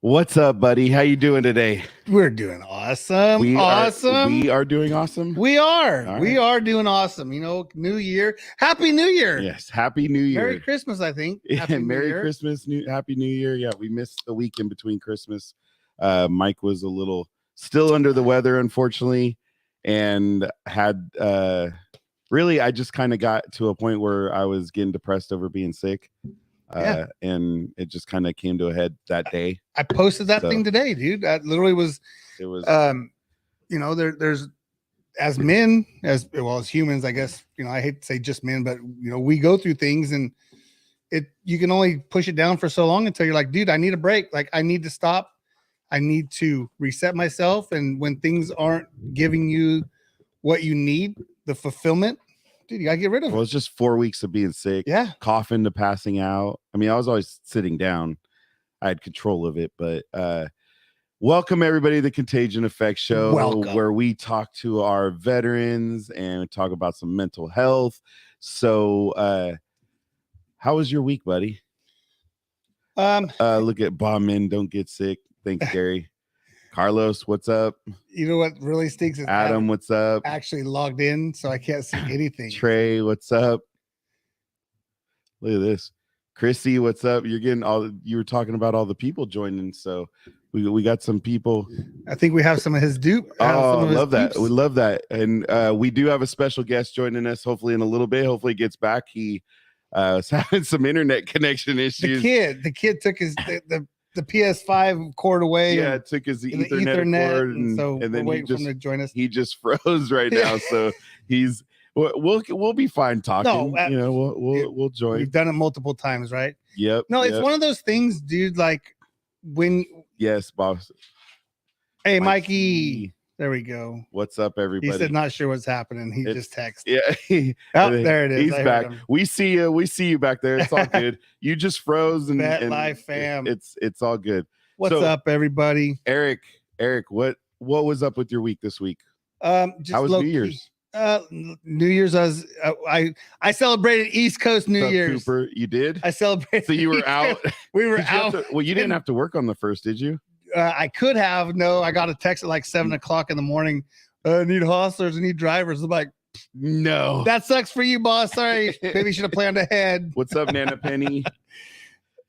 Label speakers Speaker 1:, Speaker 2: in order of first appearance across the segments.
Speaker 1: What's up, buddy? How you doing today?
Speaker 2: We're doing awesome.
Speaker 1: We
Speaker 2: awesome.
Speaker 1: are doing awesome.
Speaker 2: We are.
Speaker 1: All
Speaker 2: We
Speaker 1: right.
Speaker 2: are doing awesome. You know, New Year. Happy New Year.
Speaker 1: Yes. Happy New Year.
Speaker 2: Merry Christmas, I think. Happy New
Speaker 1: Merry
Speaker 2: Year.
Speaker 1: Christmas. Happy New Year. Yeah, we missed the week in between Christmas. Mike was a little still under the weather, unfortunately, and had really, I just kind of got to a point where I was getting depressed over being sick. And it just kind of came to a head that day.
Speaker 2: I posted that thing today, dude. That literally was,
Speaker 1: it was,
Speaker 2: you know, there's as men, as well as humans, I guess, you know, I hate to say just men, but you know, we go through things and you can only push it down for so long until you're like, dude, I need a break. Like I need to stop. I need to reset myself. And when things aren't giving you what you need, the fulfillment, dude, you gotta get rid of it.
Speaker 1: Well, it's just 4 weeks of being sick.
Speaker 2: Yeah.
Speaker 1: Coughing to passing out. I mean, I was always sitting down. I had control of it, but welcome everybody to the Contagion Effect Show, where we talk to our veterans and talk about some mental health. So how was your week, buddy? Look at bomb men, don't get sick. Thanks, Gary. Carlos, what's up?
Speaker 2: You know what really stinks is
Speaker 1: Adam, what's up?
Speaker 2: Actually logged in, so I can't see anything.
Speaker 1: Trey, what's up? Look at this. Chrissy, what's up? You were talking about all the people joining, so we got some people.
Speaker 2: I think we have some of his dupe.
Speaker 1: I love that. We love that. And we do have a special guest joining us, hopefully in a little bit. Hopefully he gets back. He was having some internet connection issues.
Speaker 2: The kid took the PS5 cord away.
Speaker 1: Yeah, it took his Ethernet cord, and then
Speaker 2: waiting for him to join us.
Speaker 1: He just froze right now, so we'll be fine talking. No, you know, we'll join.
Speaker 2: We've done it multiple times, right?
Speaker 1: Yep.
Speaker 2: No, it's one of those things, dude. Like when.
Speaker 1: Yes, boss.
Speaker 2: Hey, Mikey. There we go.
Speaker 1: What's up, everybody?
Speaker 2: He said not sure what's happening. He just texted.
Speaker 1: Yeah.
Speaker 2: There it is.
Speaker 1: He's back. We see you. We see you back there. It's all good. You just froze and
Speaker 2: life fam.
Speaker 1: It's all good.
Speaker 2: What's up, everybody?
Speaker 1: Eric, what was up with your week this week?
Speaker 2: Just
Speaker 1: how was New Year's?
Speaker 2: New Year's, I celebrated East Coast New Year's.
Speaker 1: Cooper, you did?
Speaker 2: I celebrated.
Speaker 1: So you were out.
Speaker 2: We were out.
Speaker 1: You didn't have to work on the first, did you?
Speaker 2: I could have. No, I got a text at like 7 o'clock in the morning. I need hustlers. I need drivers. I'm like,
Speaker 1: no,
Speaker 2: that sucks for you, boss. Sorry, maybe you should have planned ahead.
Speaker 1: What's up, Nana Penny?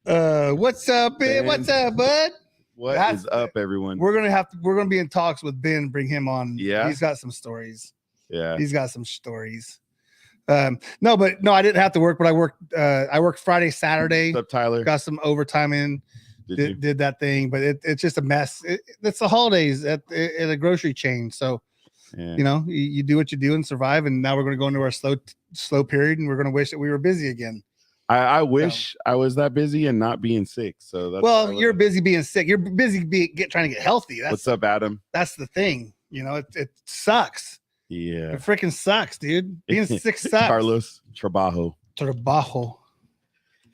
Speaker 2: What's up, Ben? What's up, bud?
Speaker 1: What is up, everyone?
Speaker 2: We're gonna be in talks with Ben. Bring him on.
Speaker 1: Yeah,
Speaker 2: he's got some stories.
Speaker 1: Yeah,
Speaker 2: he's got some stories. No, I didn't have to work, but I worked Friday, Saturday.
Speaker 1: What's up, Tyler?
Speaker 2: Got some overtime in. Did that thing, but it's just a mess. It's the holidays at a grocery chain, so you know you do what you do and survive. And now we're going to go into our slow period, and we're going to wish that we were busy again.
Speaker 1: I wish I was that busy and not being sick. So that's
Speaker 2: you're busy being sick. You're busy trying to get healthy.
Speaker 1: What's up, Adam?
Speaker 2: That's the thing. You know, it sucks.
Speaker 1: Yeah,
Speaker 2: it freaking sucks, dude. Being sick sucks.
Speaker 1: Carlos, trabajo.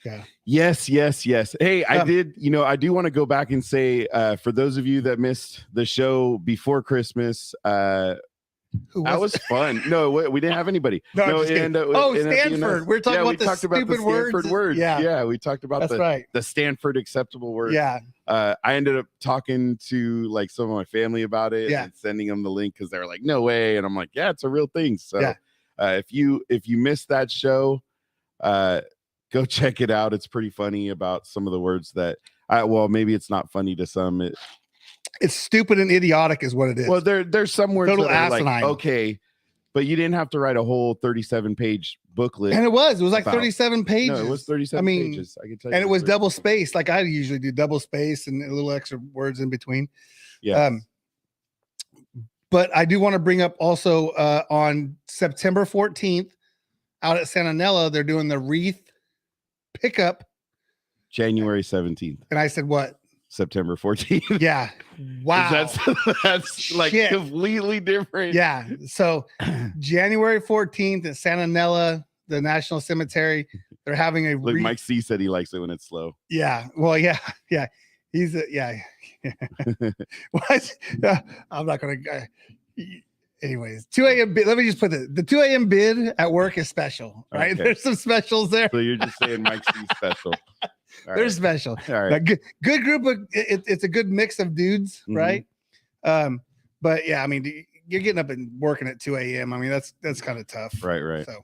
Speaker 2: Yeah.
Speaker 1: Yes. Hey, I did. You know, I do want to go back and say, for those of you that missed the show before Christmas, that was fun. No, we didn't have anybody.
Speaker 2: Stanford. We're talking about the stupid
Speaker 1: words. Yeah, we talked about the Stanford acceptable words.
Speaker 2: Yeah.
Speaker 1: I ended up talking to like some of my family about it and sending them the link because they were like, "No way," and I'm like, "Yeah, it's a real thing." So, if you missed that show, go check it out. It's pretty funny about some of the words that maybe it's not funny to some.
Speaker 2: It's stupid and idiotic is what it is.
Speaker 1: Well, there's some words
Speaker 2: total
Speaker 1: that are
Speaker 2: asinine.
Speaker 1: Like, okay, but you didn't have to write a whole 37-page booklet.
Speaker 2: And it was like 37 pages.
Speaker 1: No, it was 37 pages. I can tell you.
Speaker 2: And it was double space. Like I usually do double space and a little extra words in between.
Speaker 1: Yeah.
Speaker 2: But I do want to bring up also on September 14th out at Santa Nella, they're doing the wreath pickup
Speaker 1: January 17th.
Speaker 2: And I said, what?
Speaker 1: September 14th.
Speaker 2: Yeah. Wow.
Speaker 1: That's like completely different.
Speaker 2: Yeah. So January 14th at Santa Nella, the National Cemetery, they're having a
Speaker 1: Look, Mike C said he likes it when it's slow.
Speaker 2: Yeah. Well, yeah. He's what? I'm not gonna anyways, 2 a.m. bid. Let me just put the 2 a.m. bid at work is special, right? Okay. There's some specials there.
Speaker 1: So you're just saying Mike C special. All
Speaker 2: They're
Speaker 1: right.
Speaker 2: special.
Speaker 1: All right.
Speaker 2: But good group of it's a good mix of dudes, right? But yeah, I mean, you're getting up and working at 2 a.m. I mean, that's kind of tough.
Speaker 1: Right.
Speaker 2: So,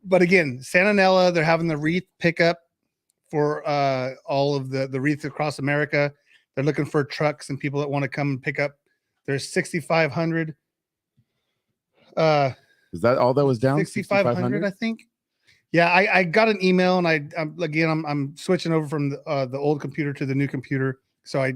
Speaker 2: but again, Santa Nella, they're having the wreath pickup for all of the wreaths across America. They're looking for trucks and people that want to come and pick up. There's 6,500.
Speaker 1: Is that all that was down?
Speaker 2: 6,500, I think. Yeah, I got an email, and I'm switching over from the old computer to the new computer, so I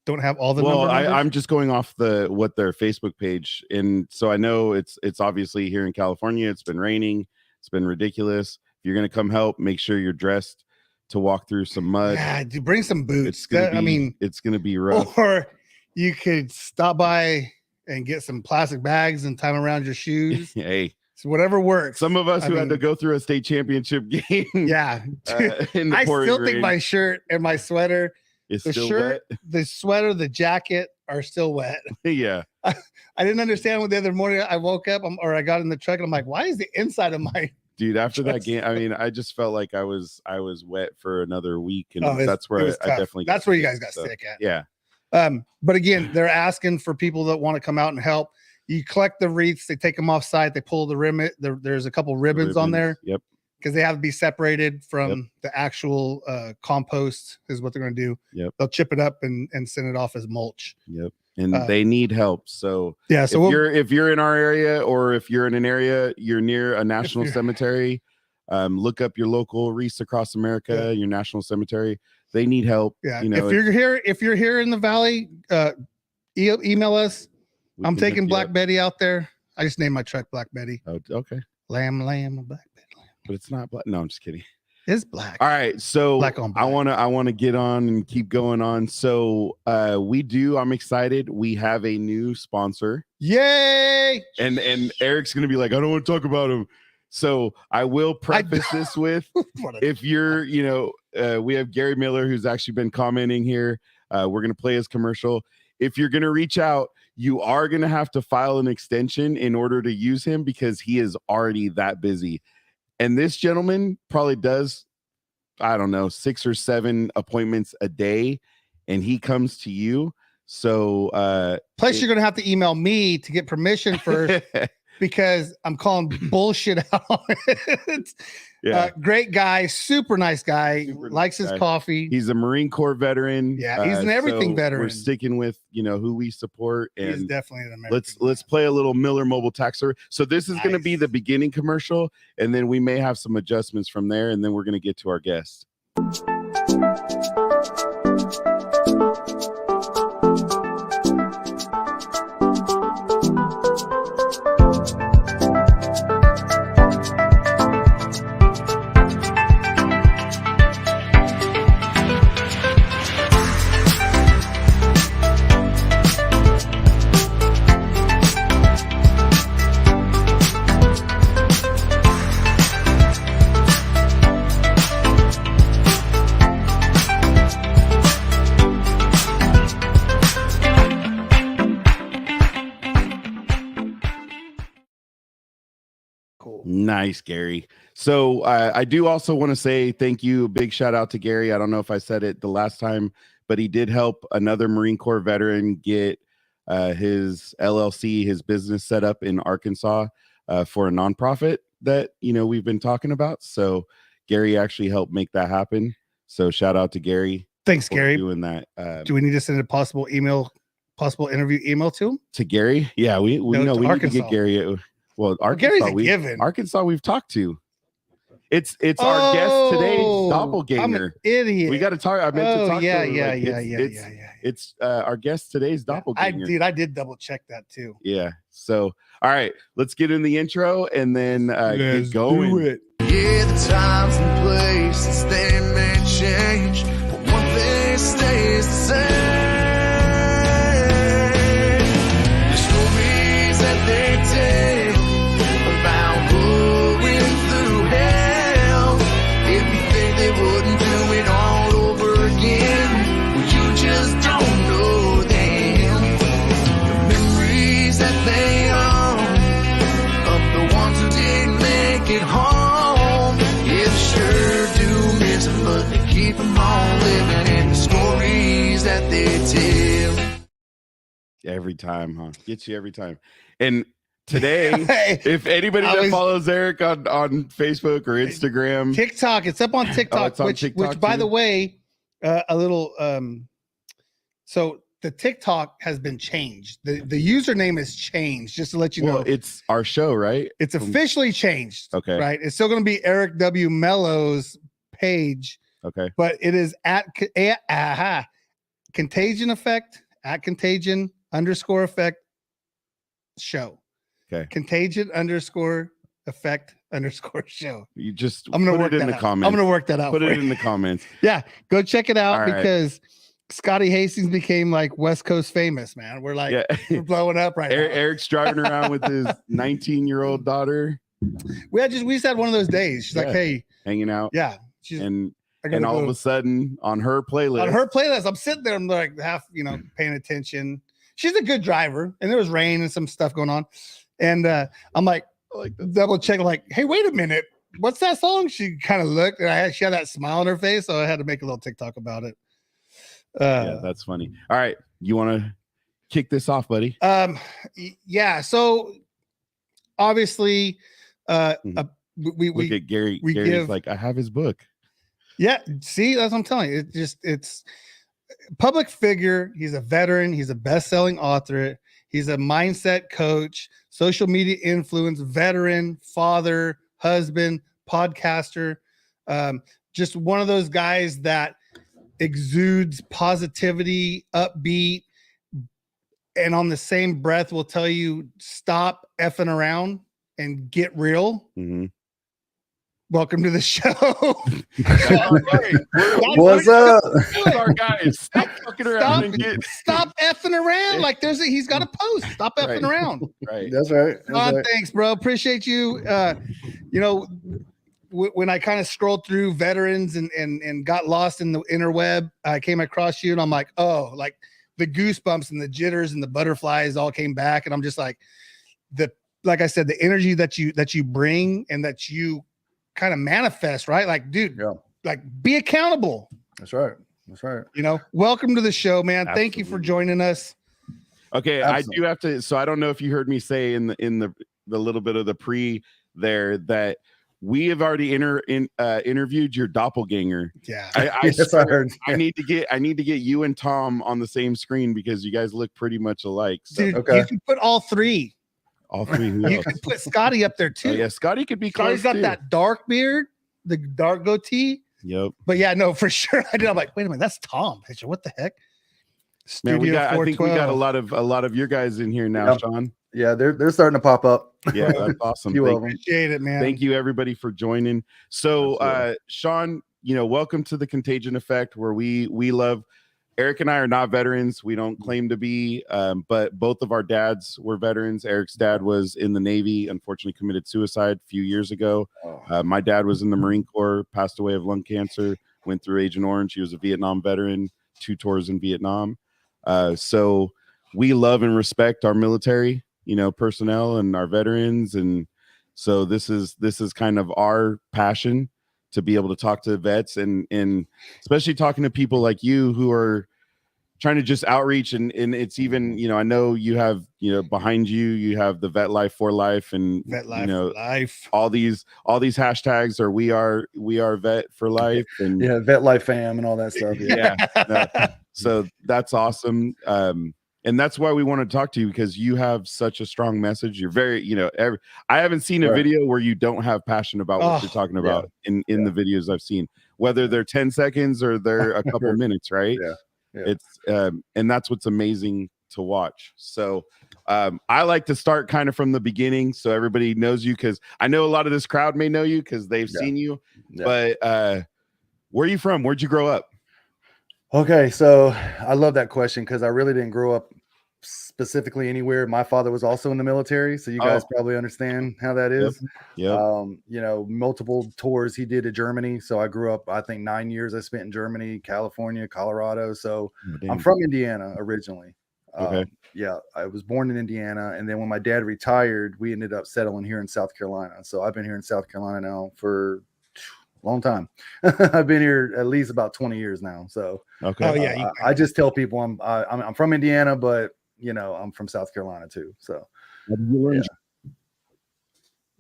Speaker 2: don't have all the numbers.
Speaker 1: I'm just going off what their Facebook page, and so I know it's obviously here in California. It's been raining. It's been ridiculous. If you're gonna come help, make sure you're dressed to walk through some mud.
Speaker 2: Yeah, dude, bring some boots.
Speaker 1: It's gonna be rough.
Speaker 2: Or you could stop by and get some plastic bags and tie them around your shoes.
Speaker 1: Hey.
Speaker 2: So whatever works.
Speaker 1: Some of us had to go through a state championship game.
Speaker 2: Yeah.
Speaker 1: In the
Speaker 2: I still
Speaker 1: rain.
Speaker 2: think my shirt and my sweater,
Speaker 1: is
Speaker 2: the
Speaker 1: still
Speaker 2: shirt,
Speaker 1: wet.
Speaker 2: the sweater, the jacket are still wet.
Speaker 1: Yeah.
Speaker 2: I didn't understand when the other morning I woke up or I got in the truck and I'm like, why is the inside of my
Speaker 1: dude after that game? I mean, I just felt like I was wet for another week, and that's where I definitely
Speaker 2: where you guys got sick at.
Speaker 1: Yeah.
Speaker 2: But again, they're asking for people that want to come out and help. You collect the wreaths, they take them off site, they pull the rim. There's a couple ribbons on there.
Speaker 1: Yep.
Speaker 2: Because they have to be separated from the actual compost is what they're going to do.
Speaker 1: Yep.
Speaker 2: They'll chip it up and send it off as mulch.
Speaker 1: Yep. And they need help. So
Speaker 2: yeah. So
Speaker 1: if you're in our area, or if you're in an area you're near a national cemetery, look up your local wreaths across America, your national cemetery. They need help.
Speaker 2: Yeah.
Speaker 1: You know,
Speaker 2: if you're here in the valley, email us. I'm taking Black Betty out there. I just named my truck Black Betty.
Speaker 1: Oh, okay.
Speaker 2: Lamb, Black Betty, lamb.
Speaker 1: But it's not black. No, I'm just kidding.
Speaker 2: It's black.
Speaker 1: All right. So
Speaker 2: black on black.
Speaker 1: I want to get on and keep going on. So I'm excited. We have a new sponsor.
Speaker 2: Yay.
Speaker 1: And Eric's going to be like, I don't want to talk about him. So I will preface this with, if you're, we have Gary Miller, who's actually been commenting here. We're going to play his commercial. If you're going to reach out, you are going to have to file an extension in order to use him, because he is already that busy. And this gentleman probably does, I don't know, 6 or 7 appointments a day, and he comes to you. So
Speaker 2: plus you're going to have to email me to get permission first because I'm calling bullshit out on it. Yeah. Great guy, super nice guy, likes his coffee.
Speaker 1: He's a Marine Corps veteran.
Speaker 2: Yeah, he's an everything veteran.
Speaker 1: We're sticking with who we support, and
Speaker 2: he's definitely an American.
Speaker 1: Let's play a little Miller Mobile Tax Service. So this is going to be the beginning commercial, and then we may have some adjustments from there, and then we're going to get to our guest. Nice, Gary. So I do also want to say thank you. A big shout out to Gary. I don't know if I said it the last time, but he did help another Marine Corps veteran get his LLC, his business set up in Arkansas for a nonprofit that, we've been talking about. So Gary actually helped make that happen. So shout out to Gary.
Speaker 2: Thanks, Gary.
Speaker 1: Doing that.
Speaker 2: Do we need to send a possible interview email to him?
Speaker 1: To Gary? Yeah, we know we need to get Gary. Well, Arkansas, we've talked to. It's our guest today's doppelganger.
Speaker 2: I'm an idiot.
Speaker 1: We got to talk. I meant to talk to him.
Speaker 2: Yeah.
Speaker 1: It's our guest today's doppelganger.
Speaker 2: I did double check that too.
Speaker 1: Yeah. So, all right, let's get in the intro and then get going.
Speaker 2: Do it.
Speaker 3: Yeah, the times and places they may change, but one thing stays the same. The stories that they tell about going through hell. If you think they wouldn't do it all over again, well, you just don't know them. The memories that they own of the ones who didn't make it home. Sure do miss them, but they keep
Speaker 1: Every time, huh? Gets you every time. And today, if anybody that follows Eric on Facebook or Instagram,
Speaker 2: TikTok, it's up on TikTok,
Speaker 1: it's on
Speaker 2: which
Speaker 1: TikTok
Speaker 2: by
Speaker 1: too?
Speaker 2: the way, a little so the TikTok has been changed. The username is changed, just to let you know.
Speaker 1: It's our show, right?
Speaker 2: It's officially changed.
Speaker 1: Okay.
Speaker 2: Right. It's still going to be Eric W. Mello's page.
Speaker 1: Okay.
Speaker 2: But it is at Contagion Effect, at Contagion _effect show.
Speaker 1: Okay.
Speaker 2: Contagion _effect _
Speaker 1: You just
Speaker 2: I'm gonna
Speaker 1: put
Speaker 2: work
Speaker 1: it in
Speaker 2: that
Speaker 1: the
Speaker 2: out.
Speaker 1: comments.
Speaker 2: I'm gonna work that out.
Speaker 1: Put
Speaker 2: for
Speaker 1: it
Speaker 2: you.
Speaker 1: in the comments.
Speaker 2: Yeah, go check it out
Speaker 1: All right.
Speaker 2: because Scotty Hastings became like West Coast famous, man. We're like we're blowing up right now.
Speaker 1: Eric's driving around with his 19-year-old daughter.
Speaker 2: We just had one of those days. She's like, hey,
Speaker 1: hanging out.
Speaker 2: Yeah.
Speaker 1: And all of a sudden on her playlist,
Speaker 2: I'm sitting there, I'm like half, paying attention. She's a good driver, and there was rain and some stuff going on. And I'm like double check, like, hey, wait a minute. What's that song? She kind of looked, and she had that smile on her face, so I had to make a little TikTok about it.
Speaker 1: Yeah, that's funny. All right, you want to kick this off, buddy?
Speaker 2: Yeah. So obviously, we
Speaker 1: look at Gary. Gary's like, I have his book.
Speaker 2: Yeah. See, that's what I'm telling you. It's public figure. He's a veteran. He's a best-selling author. He's a mindset coach, social media influence, veteran, father, husband, podcaster. Just one of those guys that exudes positivity, upbeat, and on the same breath will tell you, stop effing around and get real.
Speaker 1: Mm-hmm.
Speaker 2: Welcome to the show.
Speaker 4: What's up?
Speaker 1: Our guys, stop fucking around
Speaker 2: stop effing around. Like he's got a post. Stop effing around.
Speaker 1: Right.
Speaker 4: That's right.
Speaker 2: Thanks, bro. Appreciate you. When I kind of scrolled through veterans and got lost in the interweb, I came across you, and I'm like, oh, like the goosebumps and the jitters and the butterflies all came back, and I'm just like, like I said, the energy that you bring and that you kind of manifest, right? Like, dude, like be accountable.
Speaker 4: That's right. That's right.
Speaker 2: Welcome to the show, man.
Speaker 1: Absolutely.
Speaker 2: Thank you for joining us.
Speaker 1: Okay. Absolutely. I do have to, so I don't know if you heard me say in the little bit of the pre there that we have already interviewed your doppelganger.
Speaker 2: Yeah.
Speaker 4: Yes, I heard.
Speaker 1: I need to get you and Tom on the same screen because you guys look pretty much alike. So.
Speaker 2: Dude, you can put all three.
Speaker 1: All three.
Speaker 2: You can put Scotty up there too.
Speaker 1: Oh, yeah, Scotty could be close.
Speaker 2: Scotty's got that dark beard, the dark goatee.
Speaker 1: Yep.
Speaker 2: But yeah, no, for sure. I did. I'm like, wait a minute, that's Tom. What the heck?
Speaker 1: Man, I think we got a lot of your guys in here now, Shawn.
Speaker 4: Yeah, they're starting to pop up.
Speaker 1: Yeah, that's awesome.
Speaker 2: Appreciate it, man.
Speaker 1: Thank you everybody for joining. So Shawn, welcome to the Contagion Effect, where we love. Eric and I are not veterans. We don't claim to be, but both of our dads were veterans. Eric's dad was in the Navy, unfortunately committed suicide a few years ago. My dad was in the Marine Corps, passed away of lung cancer, went through Agent Orange. He was a Vietnam veteran, 2 tours in Vietnam. So we love and respect our military, personnel and our veterans. And so this is kind of our passion, to be able to talk to vets and especially talking to people like you who are trying to just outreach. And it's even, I know you have, behind you have the Vet Life for Life and
Speaker 2: Vet Life for Life.
Speaker 1: All these hashtags are we are Vet for Life and
Speaker 4: Vet Life fam and all that stuff.
Speaker 1: So that's awesome. And that's why we want to talk to you, because you have such a strong message. You're very, I haven't seen a video where you don't have passion about what you're talking about in the videos I've seen, whether they're 10 seconds or they're a couple minutes, right? It's, and that's what's amazing to watch. So I like to start kind of from the beginning so everybody knows you, because I know a lot of this crowd may know you because they've seen you, but where are you from? Where'd you grow up?
Speaker 4: Okay, so I love that question because I really didn't grow up specifically anywhere. My father was also in the military, so you guys probably understand how that is. Multiple tours he did to Germany. So I grew up, I think 9 years I spent in Germany, California, Colorado. So I'm from Indiana originally. I was born in Indiana, and then when my dad retired, we ended up settling here in South Carolina. So I've been here in South Carolina now for long time. I've been here at least about 20 years now. So
Speaker 2: I just
Speaker 4: tell people I'm from Indiana, but I'm from South Carolina too. So
Speaker 1: How did you learn?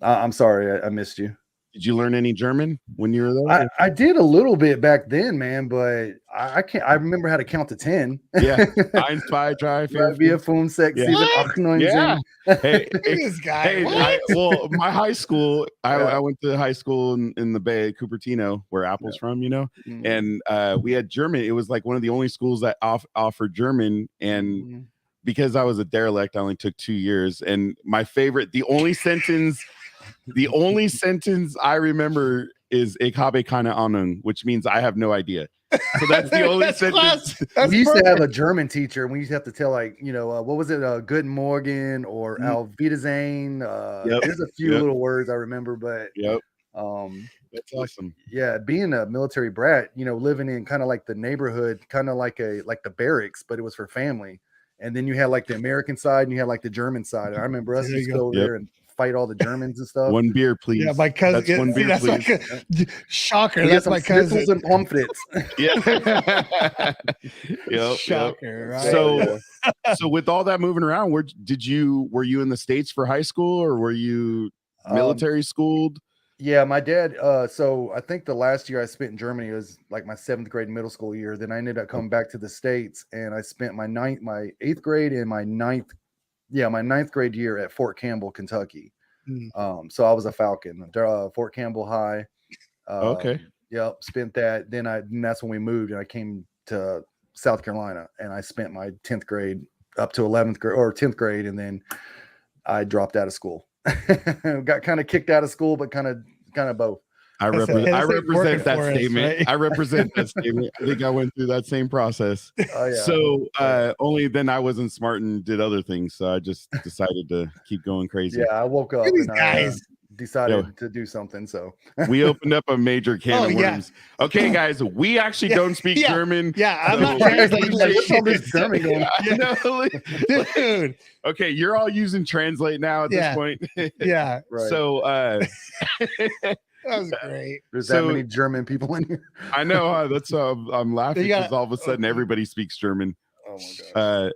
Speaker 4: I'm sorry, I missed you.
Speaker 1: Did you learn any German when you were there?
Speaker 4: I did a little bit back then, man, but I can't. I remember how to count to 10.
Speaker 1: Yeah, 1, 2, 3, 4,
Speaker 4: Wir 5, 6, 7, 8, 9,
Speaker 1: yeah.
Speaker 4: 10.
Speaker 1: Hey,
Speaker 2: This guy.
Speaker 1: well, my high school, I went to high school in the Bay, Cupertino, where Apple's from, and we had German. It was like one of the only schools that offered German, and because I was a derelict, I only took 2 years. And my favorite, the only sentence I remember is "Ich habe keine Ahnung," which means I have no idea. So that's the only sentence.
Speaker 4: We used to have a German teacher, and we used to have to tell, like, what was it? Guten Morgen or Auf Wiedersehen. There's a few little words I remember, but
Speaker 1: that's awesome.
Speaker 4: Yeah, being a military brat, living in kind of like the neighborhood, kind of like the barracks, but it was for family. And then you had like the American side, and you had like the German side. I remember us used to go there and fight all the Germans and stuff.
Speaker 1: One beer, please.
Speaker 2: Yeah, my cousin.
Speaker 1: That's one beer, please.
Speaker 2: Like shocker. That's my cousin.
Speaker 4: And pamphlets.
Speaker 2: Shocker. Right?
Speaker 1: So with all that moving around, were you in the States for high school, or were you military schooled?
Speaker 4: Yeah, my dad. So I think the last year I spent in Germany was like my 7th grade middle school year. Then I ended up coming back to the States, and I spent my 8th grade and my 9th grade year at Fort Campbell, Kentucky. So I was a Falcon, Fort Campbell High.
Speaker 1: Okay.
Speaker 4: Yep. Spent that. Then that's when we moved, and I came to South Carolina, and I spent my 10th grade up to 11th grade or 10th grade, and then I dropped out of school. Got kind of kicked out of school, but kind of both.
Speaker 1: I represent that statement. Right? I represent that statement. I think I went through that same process.
Speaker 4: Oh, yeah.
Speaker 1: So only then I wasn't smart and did other things. So I just decided to keep going crazy.
Speaker 4: Yeah, I woke up and I decided to do something. So
Speaker 1: we opened up a major can of worms. Yeah. Okay, guys, we actually don't speak German.
Speaker 2: Yeah, I'm not translating
Speaker 4: this German.
Speaker 2: Dude.
Speaker 1: Okay, you're all using Translate now at this point.
Speaker 2: Yeah.
Speaker 1: Right. So
Speaker 2: that was great.
Speaker 4: There's that many German people in here.
Speaker 1: I know. That's I'm laughing because all of a sudden everybody speaks German.
Speaker 4: Oh my god.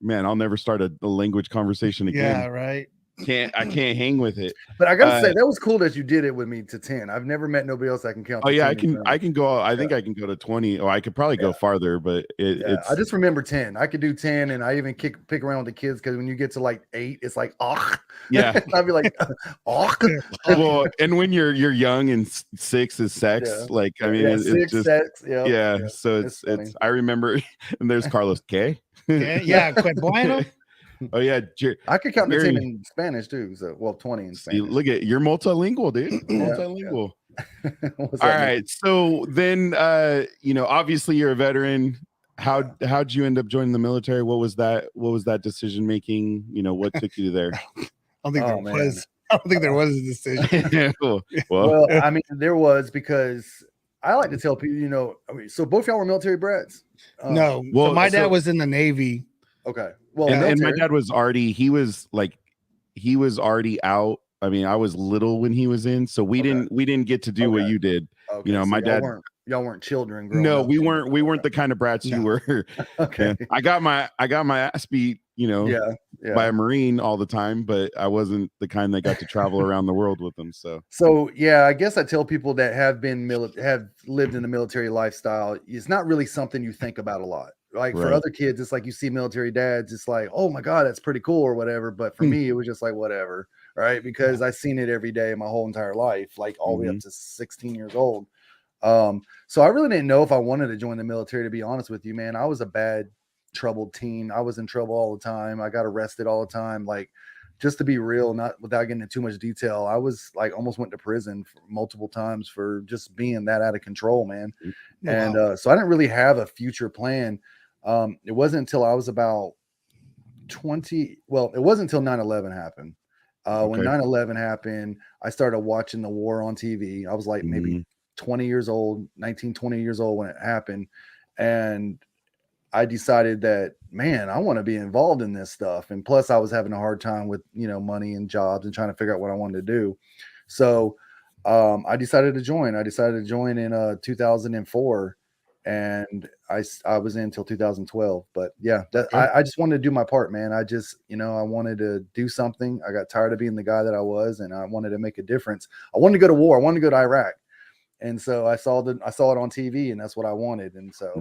Speaker 1: Man, I'll never start a language conversation again.
Speaker 2: Yeah, right.
Speaker 1: I can't hang with it.
Speaker 4: But I gotta say that was cool that you did it with me to 10. I've never met nobody else that can count.
Speaker 1: Oh yeah, I can go. I think I can go to 20. Or I could probably go farther, but it's.
Speaker 4: I just remember 10. I could do 10, and I even pick around with the kids because when you get to like 8, it's like
Speaker 1: Yeah,
Speaker 4: I'd be like
Speaker 1: Well, and when you're young and 6 is sex, like I mean, it's
Speaker 4: 6
Speaker 1: just
Speaker 4: sex.
Speaker 1: So it's. I remember, and there's Carlos K.
Speaker 2: Yeah, quite bueno.
Speaker 1: Oh yeah,
Speaker 4: I could count to 10 in Spanish too. So 20 in Spanish.
Speaker 1: Look at you're multilingual, dude. Multilingual. All right. So then obviously you're a veteran. How'd you end up joining the military? What was that decision making? What took you there?
Speaker 2: I don't think there was a decision.
Speaker 4: Well, I mean, there was, because I like to tell people, so both y'all were military brats?
Speaker 2: No. Well, so my dad was in the Navy.
Speaker 4: Okay. Well,
Speaker 1: and my dad was already out. I mean, I was little when he was in, so we didn't get to do what you did. Okay. My dad.
Speaker 4: Y'all weren't children.
Speaker 1: No, we weren't. We weren't the kind of brats you were.
Speaker 4: Okay.
Speaker 1: Yeah. I got my ass beat, by a Marine all the time, but I wasn't the kind that got to travel around the world with them.
Speaker 4: So yeah, I guess I tell people that have lived in the military lifestyle, it's not really something you think about a lot. Like for other kids, it's like you see military dads, it's like, oh my God, that's pretty cool or whatever. But for me, it was just like, whatever. Right. Because I've seen it every day my whole entire life, like all the way up to 16 years old. So I really didn't know if I wanted to join the military, to be honest with you, man. I was a bad, troubled teen. I was in trouble all the time. I got arrested all the time. Like, just to be real, not without getting into too much detail, I was like almost went to prison multiple times for just being that out of control, man. And so I didn't really have a future plan. It wasn't until I was about 20. Well, it wasn't until 9/11 happened. When 9/11 happened, I started watching the war on TV. I was like maybe 20 years old, 19, 20 years old when it happened. And I decided that, man, I want to be involved in this stuff. And plus I was having a hard time with, money and jobs and trying to figure out what I wanted to do. So I decided to join. I decided to join in 2004. and I was in until 2012. But yeah,
Speaker 1: Okay.
Speaker 4: I just wanted to do my part, man. I just, I wanted to do something. I got tired of being the guy that I was, and I wanted to make a difference. I wanted to go to war. I wanted to go to Iraq. And so I saw it on TV, and that's what I wanted. And so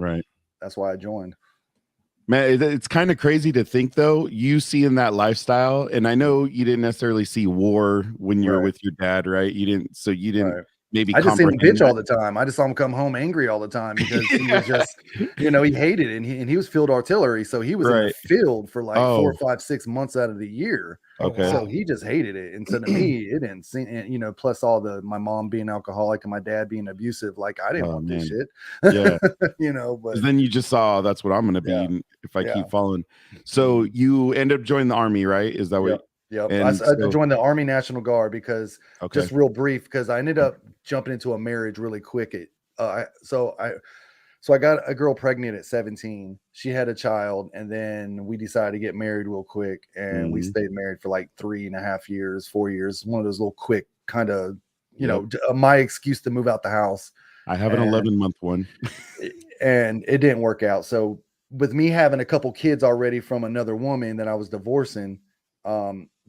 Speaker 4: that's why I joined.
Speaker 1: Man, it's kind of crazy to think, though, you seeing that lifestyle. And I know you didn't necessarily see war when you were with your dad, right? You didn't maybe
Speaker 4: I just seen him bitch
Speaker 1: that.
Speaker 4: all the time. I just saw him come home angry all the time because he was just, he hated it. And he was field artillery. So he was in the field for like 4, 5, 6 months out of the year.
Speaker 1: Okay.
Speaker 4: So he just hated it. And so to me, it didn't seem, plus all my mom being alcoholic and my dad being abusive. Like I didn't want this shit.
Speaker 1: Yeah.
Speaker 4: But
Speaker 1: then you just saw that's what I'm going to be if I keep following. So you end up joining the Army, right? Is that what?
Speaker 4: Yeah, I joined the Army National Guard because just real brief, because I ended up jumping into a marriage really quick. So I got a girl pregnant at 17. She had a child, and then we decided to get married real quick, and we stayed married for like 3.5 years, 4 years. One of those little quick kind of, my excuse to move out the house.
Speaker 1: I have an 11-month one,
Speaker 4: and it didn't work out. So with me having a couple kids already from another woman that I was divorcing,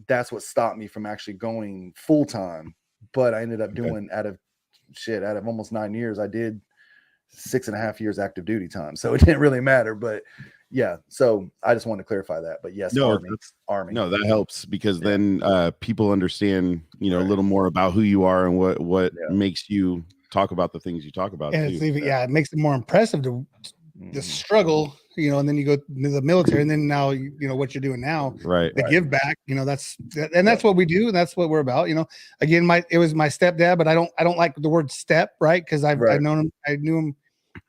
Speaker 4: that's what stopped me from actually going full time. But I ended up doing out of almost 9 years, I did 6.5 years active duty time. So it didn't really matter. But yeah, so I just wanted to clarify that. But yes, Army.
Speaker 1: No, that helps because then people understand, a little more about who you are and what makes you talk about the things you talk about.
Speaker 2: And it's even, it makes it more impressive to the struggle, and then you go to the military, and then now what you're doing now,
Speaker 1: right?
Speaker 2: The give back, that's what we do, and that's what we're about. Again, it was my stepdad, but I don't like the word step, right? Because I've known him, I knew him,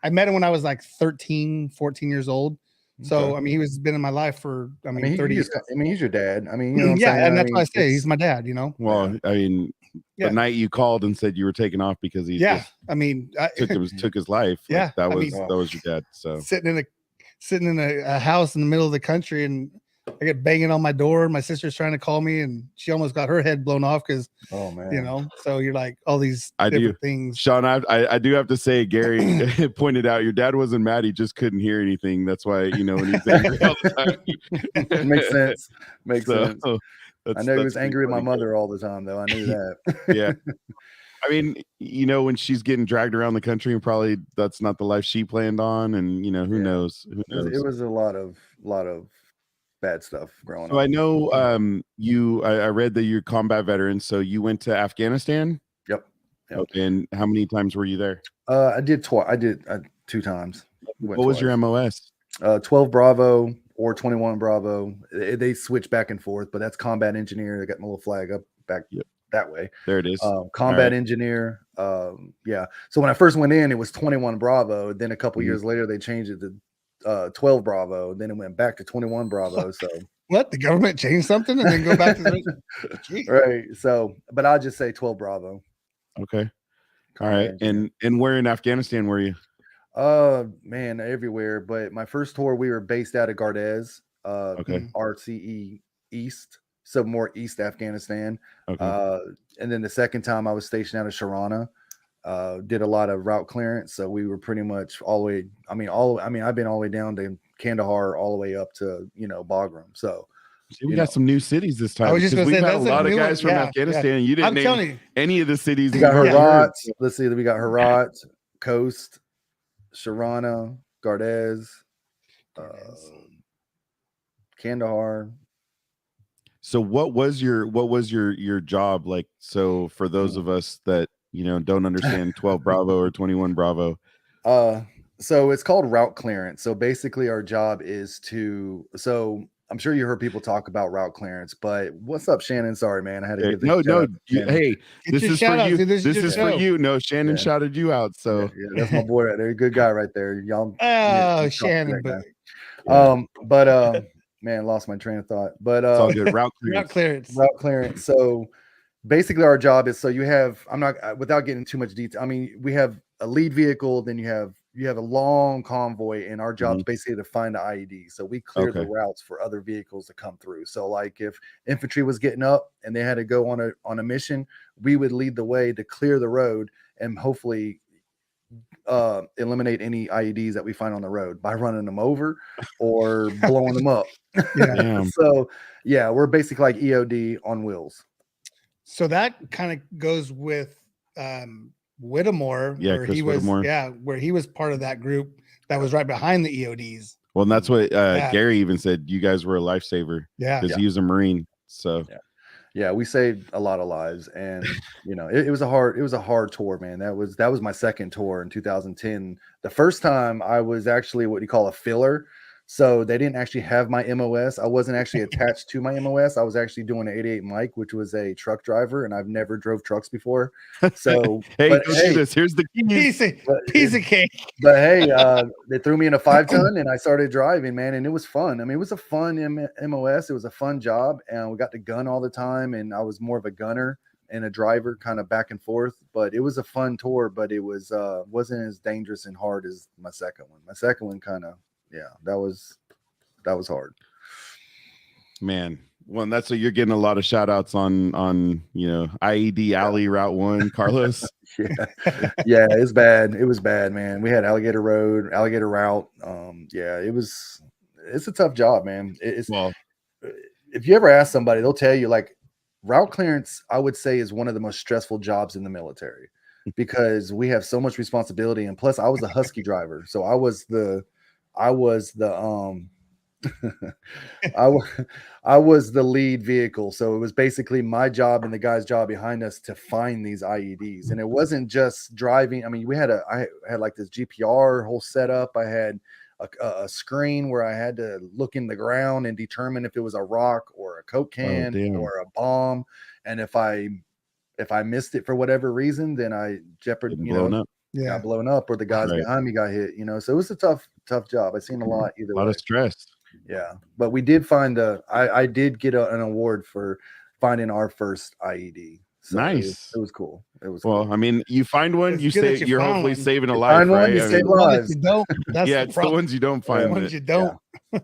Speaker 2: I met him when I was like 13, 14 years old. So I mean, he been in my life for 30 years.
Speaker 4: He's your dad. I mean, and
Speaker 2: that's why I say he's my dad.
Speaker 1: Well, I mean. The night you called and said you were taking off because he took his life. Like, that was your dad. So
Speaker 2: sitting in a house in the middle of the country, and I get banging on my door. My sister's trying to call me, and she almost got her head blown off because so you're like all these different things.
Speaker 1: Shawn, I do have to say, Gary pointed out your dad wasn't mad, he just couldn't hear anything. That's why when he's angry all the
Speaker 4: time. Makes sense. Sense. I know he was angry at my mother all the time, though. I knew that.
Speaker 1: Yeah. I mean, when she's getting dragged around the country, and probably that's not the life she planned on. And, who knows? Who knows?
Speaker 4: It was a lot of bad stuff growing up.
Speaker 1: So I know I read that you're a combat veteran. So you went to Afghanistan?
Speaker 4: Yep.
Speaker 1: Okay, and how many times were you there?
Speaker 4: I did 2 times.
Speaker 1: What was your MOS?
Speaker 4: 12 Bravo. Or 21 Bravo. They switch back and forth, but that's combat engineer. I got my little flag up back that way.
Speaker 1: There it is.
Speaker 4: Combat engineer. Yeah. So when I first went in, it was 21 Bravo. Then a couple years later, they changed it to 12 Bravo. Then it went back to 21 Bravo. So
Speaker 2: what? The government changed something and then go back to the
Speaker 4: right. So, but I'll just say 12 Bravo.
Speaker 1: Okay. All right. And where in Afghanistan were you?
Speaker 4: Man, everywhere. But my first tour, we were based out of Gardez, RCE East, so more East Afghanistan. And then the second time I was stationed out of Sharana, did a lot of route clearance. So we were pretty much all the way. I've been all the way down to Kandahar, all the way up to Bagram. So
Speaker 1: we got some new cities this time.
Speaker 2: I was just going to say,
Speaker 1: got a lot of guys from Afghanistan. And you didn't name any of the cities.
Speaker 4: We got Herat. Let's see, we got Herat, Coast, Sharana, Gardez, Kandahar.
Speaker 1: So what was your job like? So for those of us that don't understand 12 Bravo or 21 Bravo,
Speaker 4: so it's called route clearance. So basically our job is I'm sure you heard people talk about route clearance, but what's up, Shannon? Sorry, man. I had to give
Speaker 1: hey, this is for you. This is for you. No, Shannon shouted you out. So
Speaker 4: that's my boy right there. Good guy right there. Y'all.
Speaker 2: Shannon.
Speaker 4: Man, lost my train of thought. But
Speaker 1: it's all good.
Speaker 2: Route
Speaker 4: clearance. So basically our job is, without getting too much detail. I mean, we have a lead vehicle, then you have a long convoy, and our job is basically to find the IED. So we clear the routes for other vehicles to come through. So like if infantry was getting up and they had to go on a mission, we would lead the way to clear the road and hopefully eliminate any IEDs that we find on the road by running them over or blowing them up.
Speaker 2: Yeah.
Speaker 1: Damn.
Speaker 4: So yeah, we're basically like EOD on wheels.
Speaker 2: So that kind of goes with Whittemore,
Speaker 1: Yeah,
Speaker 2: where
Speaker 1: Chris
Speaker 2: he was,
Speaker 1: Whittemore.
Speaker 2: where he was part of that group that was right behind the EODs.
Speaker 1: Well, and that's what
Speaker 2: Yeah.
Speaker 1: Gary even said. You guys were a lifesaver
Speaker 2: Yeah.
Speaker 1: because he was a Marine. So
Speaker 4: Yeah, we saved a lot of lives, and you know, it was a hard tour, man. That was my second tour in 2010. The first time I was actually what you call a filler. So they didn't actually have my MOS. I wasn't actually attached to my MOS. I was actually doing an 88 Mike, which was a truck driver, and I've never drove trucks before. So
Speaker 1: hey,
Speaker 4: but
Speaker 1: go do this. Here's the keys.
Speaker 2: Piece of cake.
Speaker 4: But hey, they threw me in a 5-ton and I started driving, man, and it was fun. I mean, it was a fun MOS. It was a fun job, and we got to gun all the time, and I was more of a gunner and a driver, kind of back and forth. But it was a fun tour, but it was wasn't as dangerous and hard as my second one. My second one kind of, that was hard.
Speaker 1: Man. Well, and that's what you're getting a lot of shout outs on IED Alley Route 1, Carlos.
Speaker 4: Yeah, it's bad. It was bad, man. We had Alligator Road, Alligator Route. It's a tough job, man. If you ever ask somebody, they'll tell you, like, route clearance, I would say, is one of the most stressful jobs in the military because we have so much responsibility. And plus I was a Husky driver. So I was the I was the lead vehicle. So it was basically my job and the guy's job behind us to find these IEDs. And it wasn't just driving. I mean, I had like this GPR whole setup. I had a screen where I had to look in the ground and determine if it was a rock or a Coke can or a bomb. And if I missed it for whatever reason, then I got blown up, or the guys behind me got hit, so it was a tough job. I've seen a lot either way.
Speaker 1: A lot of stress.
Speaker 4: Yeah, but we did find I did get an award for finding our first IED. So
Speaker 1: nice.
Speaker 4: It was cool.
Speaker 1: Well, I mean, you find one, you're hopefully saving a life,
Speaker 4: find one,
Speaker 1: right?
Speaker 4: you save lives.
Speaker 2: You don't. That's
Speaker 1: it's the ones you don't find.
Speaker 2: The ones you don't.
Speaker 4: Yeah,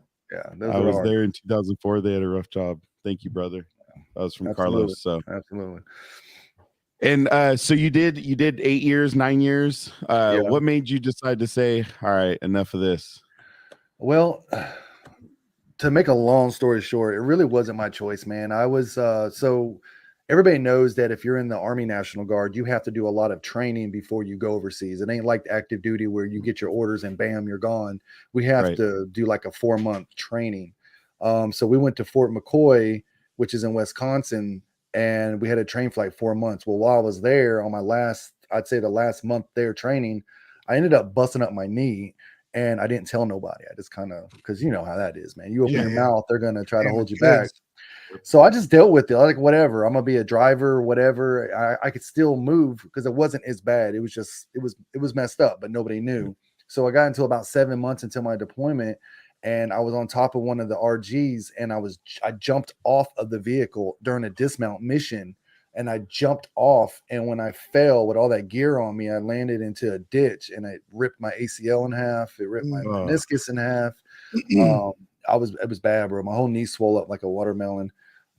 Speaker 1: I was there in 2004. They had a rough job. Thank you, brother. That was from Carlos. So
Speaker 4: absolutely.
Speaker 1: And so you did 8 years, 9 years. What made you decide to say, all right, enough of this?
Speaker 4: Well, to make a long story short, it really wasn't my choice, man. I was so everybody knows that if you're in the Army National Guard, you have to do a lot of training before you go overseas. It ain't like active duty where you get your orders and bam, you're gone. We have to do like a 4-month training. So we went to Fort McCoy, which is in Wisconsin, and we had to train for like 4 months. Well, while I was there on I'd say the last month there training, I ended up busting up my knee. And I didn't tell nobody. I just kind of, because you know how that is, man. You open your mouth, they're going to try to hold you back. So I just dealt with it. Like, whatever. I'm going to be a driver, whatever. I could still move because it wasn't as bad. It was just, it was messed up, but nobody knew. So I got until about 7 months until my deployment. And I was on top of one of the RGs, and I jumped off of the vehicle during a dismount mission. And I jumped off, and when I fell with all that gear on me, I landed into a ditch, and it ripped my ACL in half. It ripped my meniscus in half. It was bad, bro. My whole knee swelled up like a watermelon.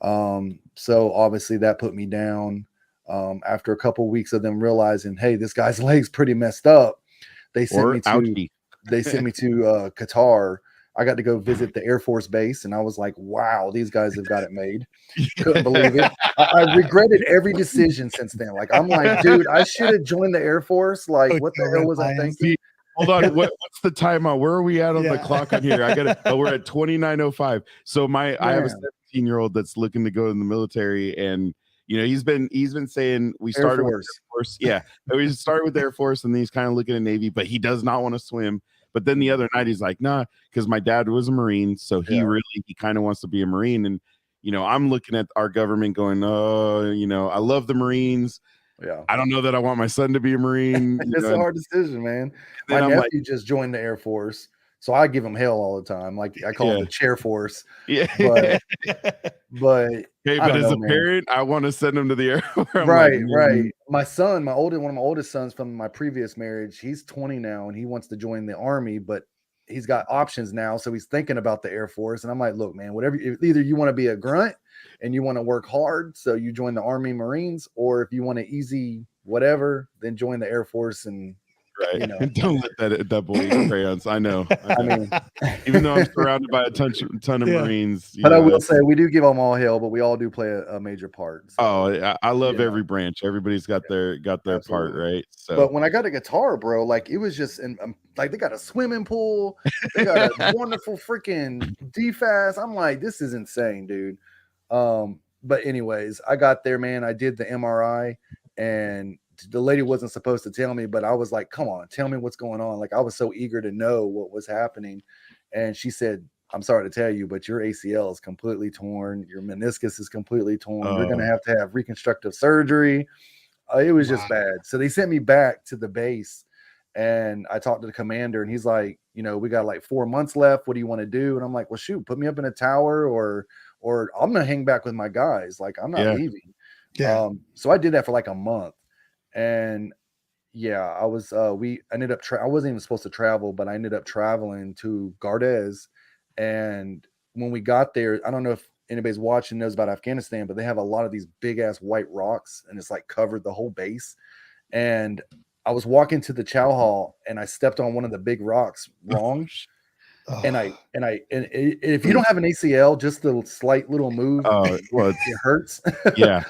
Speaker 4: So obviously that put me down. After a couple of weeks of them realizing, hey, this guy's leg's pretty messed up, they sent me to Qatar. I got to go visit the Air Force base, and I was like, wow, these guys have got it made. Couldn't believe it. I regretted every decision since then. Like, I'm like, dude, I should have joined the Air Force. Like, what the hell was I thinking?
Speaker 1: Hold on. What's the timeout? Where are we at on the clock on here? We're at 29:05. So I have a 17-year-old that's looking to go in the military, and he's been saying we started with Air Force. Yeah. We started with the Air Force, and then he's kind of looking at Navy, but he does not want to swim. But then the other night he's like, nah, because my dad was a Marine. So he kind of wants to be a Marine. And, I'm looking at our government going, I love the Marines.
Speaker 4: Yeah.
Speaker 1: I don't know that I want my son to be a Marine.
Speaker 4: It's a hard decision, man. My nephew just joined the Air Force. So I give him hell all the time. Like, I call it the chair force.
Speaker 1: Yeah.
Speaker 4: But
Speaker 1: hey, but as a parent, I want to send him to the Air Force.
Speaker 4: Right. My son, one of my oldest sons from my previous marriage, he's 20 now, and he wants to join the Army, but he's got options now. So he's thinking about the Air Force. And I'm like, look, man, either you want to be a grunt and you want to work hard, so you join the Army Marines, or if you want to easy whatever, then join the Air Force and
Speaker 1: Right.
Speaker 4: You know.
Speaker 1: Don't let that boy eat crayons. I know.
Speaker 4: I mean,
Speaker 1: Even though I'm surrounded by a ton of
Speaker 2: Yeah.
Speaker 1: Marines.
Speaker 4: but I will say we do give them all hell, but we all do play a major part. So,
Speaker 1: I love
Speaker 4: you
Speaker 1: every
Speaker 4: know.
Speaker 1: branch. Everybody's got their part,
Speaker 4: Absolutely.
Speaker 1: right? So,
Speaker 4: but when I got a guitar, bro, like it was just like they got a swimming pool, they got a wonderful freaking DFAS. I'm like, this is insane, dude. But anyways, I got there, man. I did the MRI, and the lady wasn't supposed to tell me, but I was like, come on, tell me what's going on. Like I was so eager to know what was happening. And she said, I'm sorry to tell you, but your ACL is completely torn. Your meniscus is completely torn. You're going to have reconstructive surgery. It was just bad. So they sent me back to the base, and I talked to the commander, and he's like, you know, we got like 4 months left. What do you want to do? And I'm like, well, shoot, put me up in a tower, or I'm going to hang back with my guys. Like I'm not leaving.
Speaker 2: Yeah.
Speaker 4: So I did that for like a month, and yeah, I was, we ended up, I wasn't even supposed to travel, but I ended up traveling to Gardez. And when we got there, I don't know if anybody's watching knows about Afghanistan, but they have a lot of these big ass white rocks, and it's like covered the whole base. And I was walking to the chow hall, and I stepped on one of the big rocks wrong. And if you don't have an ACL, just the slight little move, it hurts.
Speaker 1: Yeah.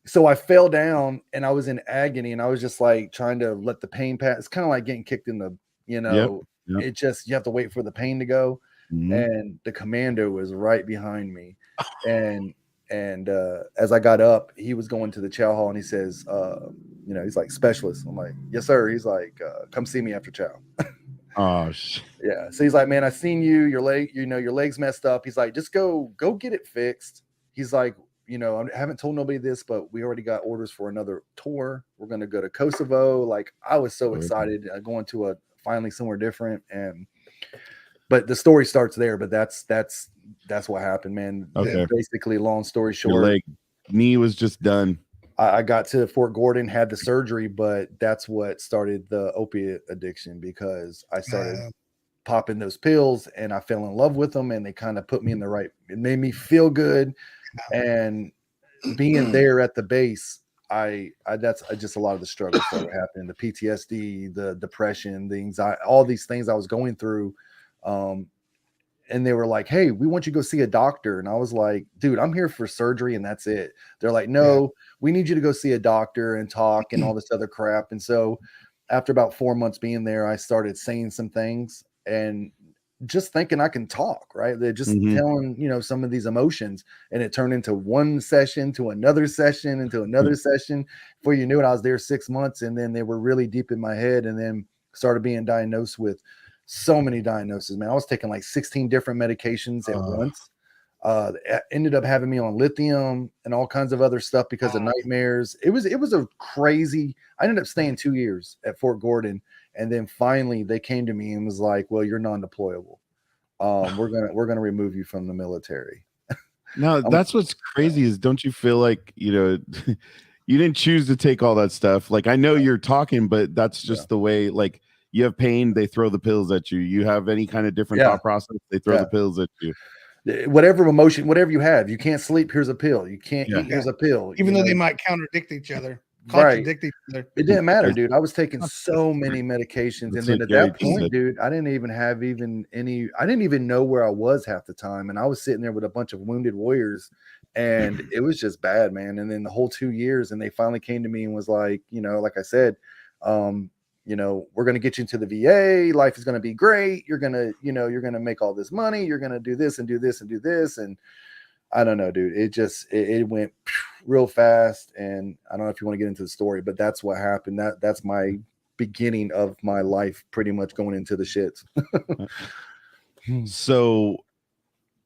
Speaker 4: So I fell down, and I was in agony, and I was just like trying to let the pain pass. It's kind of like getting kicked in the, you know, it just, you have to wait for the pain to go.
Speaker 1: Mm-hmm.
Speaker 4: And the commander was right behind me. And as I got up, he was going to the chow hall, and he says, you know, he's like, specialist. I'm like, yes, sir. He's like, come see me after chow.
Speaker 1: Oh shit.
Speaker 4: Yeah. So he's like, man, I seen you, your leg, you know, your leg's messed up. He's like, just go get it fixed. He's like, you know, I haven't told nobody this, but we already got orders for another tour. We're going to go to Kosovo. Like I was so excited going to finally somewhere different. But the story starts there, but that's what happened, man.
Speaker 1: Okay.
Speaker 4: Basically, long story short,
Speaker 1: your knee was just done.
Speaker 4: I got to Fort Gordon, had the surgery, but that's what started the opiate addiction, because I started popping those pills, and I fell in love with them, and they kind of put me in it made me feel good. And being there at the base, that's just a lot of the struggles that were happening, the PTSD, the depression, the anxiety, all these things I was going through. And they were like, hey, we want you to go see a doctor. And I was like, dude, I'm here for surgery and that's it. They're like, no, we need you to go see a doctor and talk and all this other crap. And so after about 4 months being there, I started saying some things and just thinking I can talk, right? They're just telling, you know, some of these emotions, and it turned into one session to another session into another session. Before you knew it, I was there 6 months, and then they were really deep in my head, and then started being diagnosed with so many diagnoses, man. I was taking like 16 different medications at once. Ended up having me on lithium and all kinds of other stuff because of nightmares. It was a crazy. I ended up staying 2 years at Fort Gordon, and then finally they came to me and was like, "Well, you're non-deployable. We're gonna remove you from the military."
Speaker 1: No, that's what's crazy is, don't you feel like, you know, you didn't choose to take all that stuff? Like, I know you're talking, but that's just the way. Like, you have pain, they throw the pills at you. You have any kind of different thought process, they throw the pills at you.
Speaker 4: Whatever emotion, whatever you have, you can't sleep, here's a pill. You can't eat, here's a pill.
Speaker 2: Even though they might contradict each other.
Speaker 4: It didn't matter, dude. I was taking so many medications, and then at that point, dude, I didn't even have any. I didn't even know where I was half the time, and I was sitting there with a bunch of wounded warriors, and it was just bad, man. And then the whole 2 years, and they finally came to me and was like, you know, like I said, you know, we're going to get you into the VA. Life is going to be great. You're going to, you know, you're going to make all this money. You're going to do this and do this and do this. And I don't know, dude. It went real fast. And I don't know if you want to get into the story, but that's what happened. That's my beginning of my life, pretty much going into the shits.
Speaker 1: So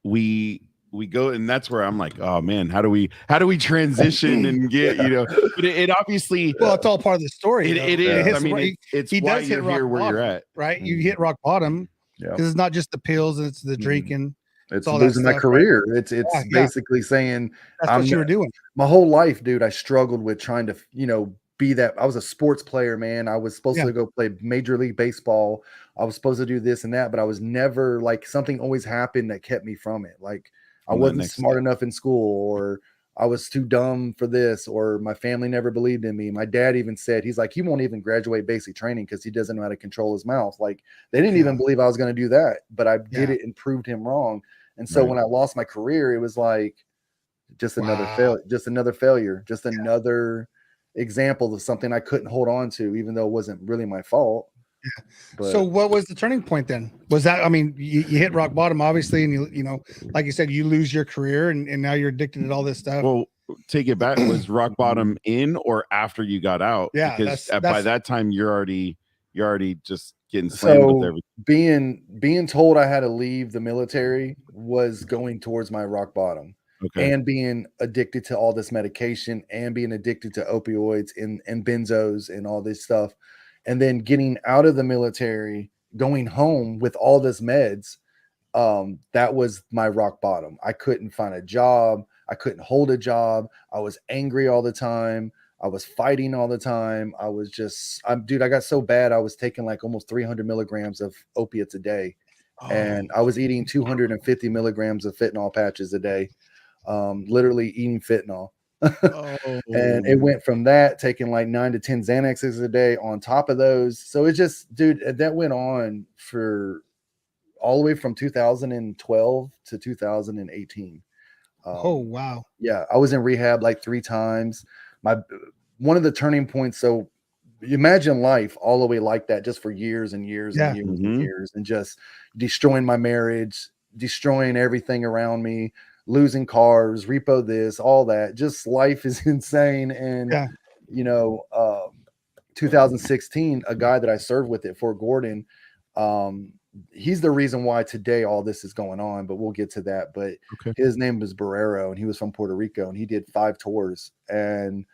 Speaker 1: we go, and that's where I'm like, oh man, how do we transition and get, you know, but it obviously,
Speaker 2: well, it's all part of the story.
Speaker 1: It is. I mean, it's
Speaker 2: he
Speaker 1: why
Speaker 2: does hit
Speaker 1: you're
Speaker 2: rock
Speaker 1: here where
Speaker 2: bottom,
Speaker 1: you're at,
Speaker 2: right? You hit rock bottom because it's not just the pills, it's the drinking.
Speaker 4: It's all losing my career. Right? It's basically saying
Speaker 2: that's what you were doing.
Speaker 4: My whole life, dude, I struggled with trying to, you know, be that. I was a sports player, man. I was supposed to go play Major League Baseball. I was supposed to do this and that, but I was never, like, something always happened that kept me from it. Like, I wasn't smart enough in school, I was too dumb for this, or my family never believed in me. My dad even said, he's like, he won't even graduate basic training because he doesn't know how to control his mouth. Like, they didn't even believe I was going to do that, but I did it and proved him wrong. And so when I lost my career, it was like just another just another failure, just another example of something I couldn't hold on to, even though it wasn't really my fault.
Speaker 2: Yeah.
Speaker 4: But,
Speaker 2: so what was the turning point then? Was that, I mean, you hit rock bottom, obviously, and you know, like you said, you lose your career and now you're addicted to all this stuff.
Speaker 1: Well, take it back. Was rock bottom in or after you got out?
Speaker 2: Yeah,
Speaker 1: because
Speaker 2: that's
Speaker 1: by that time you're already just getting slammed with everything.
Speaker 4: Being told I had to leave the military was going towards my rock bottom.
Speaker 1: Okay.
Speaker 4: And being addicted to all this medication and being addicted to opioids and benzos and all this stuff. And then getting out of the military, going home with all this meds, that was my rock bottom. I couldn't find a job. I couldn't hold a job. I was angry all the time. I was fighting all the time. I was just, dude, I got so bad. I was taking like almost 300 milligrams of opiates a day. And I was eating 250 milligrams of fentanyl patches a day. Literally eating fentanyl. And it went from that, taking like 9 to 10 Xanaxes a day on top of those. So it just, dude, that went on for all the way from 2012 to 2018.
Speaker 2: Oh, wow.
Speaker 4: Yeah. I was in rehab like 3 times. One of the turning points. So imagine life all the way like that, just for years and years and years and years, and just destroying my marriage, destroying everything around me, losing cars, repo this, all that. Just life is insane. And, 2016, a guy that I served with at Fort Gordon, he's the reason why today all this is going on, but we'll get to that. But his name was Barrero, and he was from Puerto Rico, and he did 5 tours. And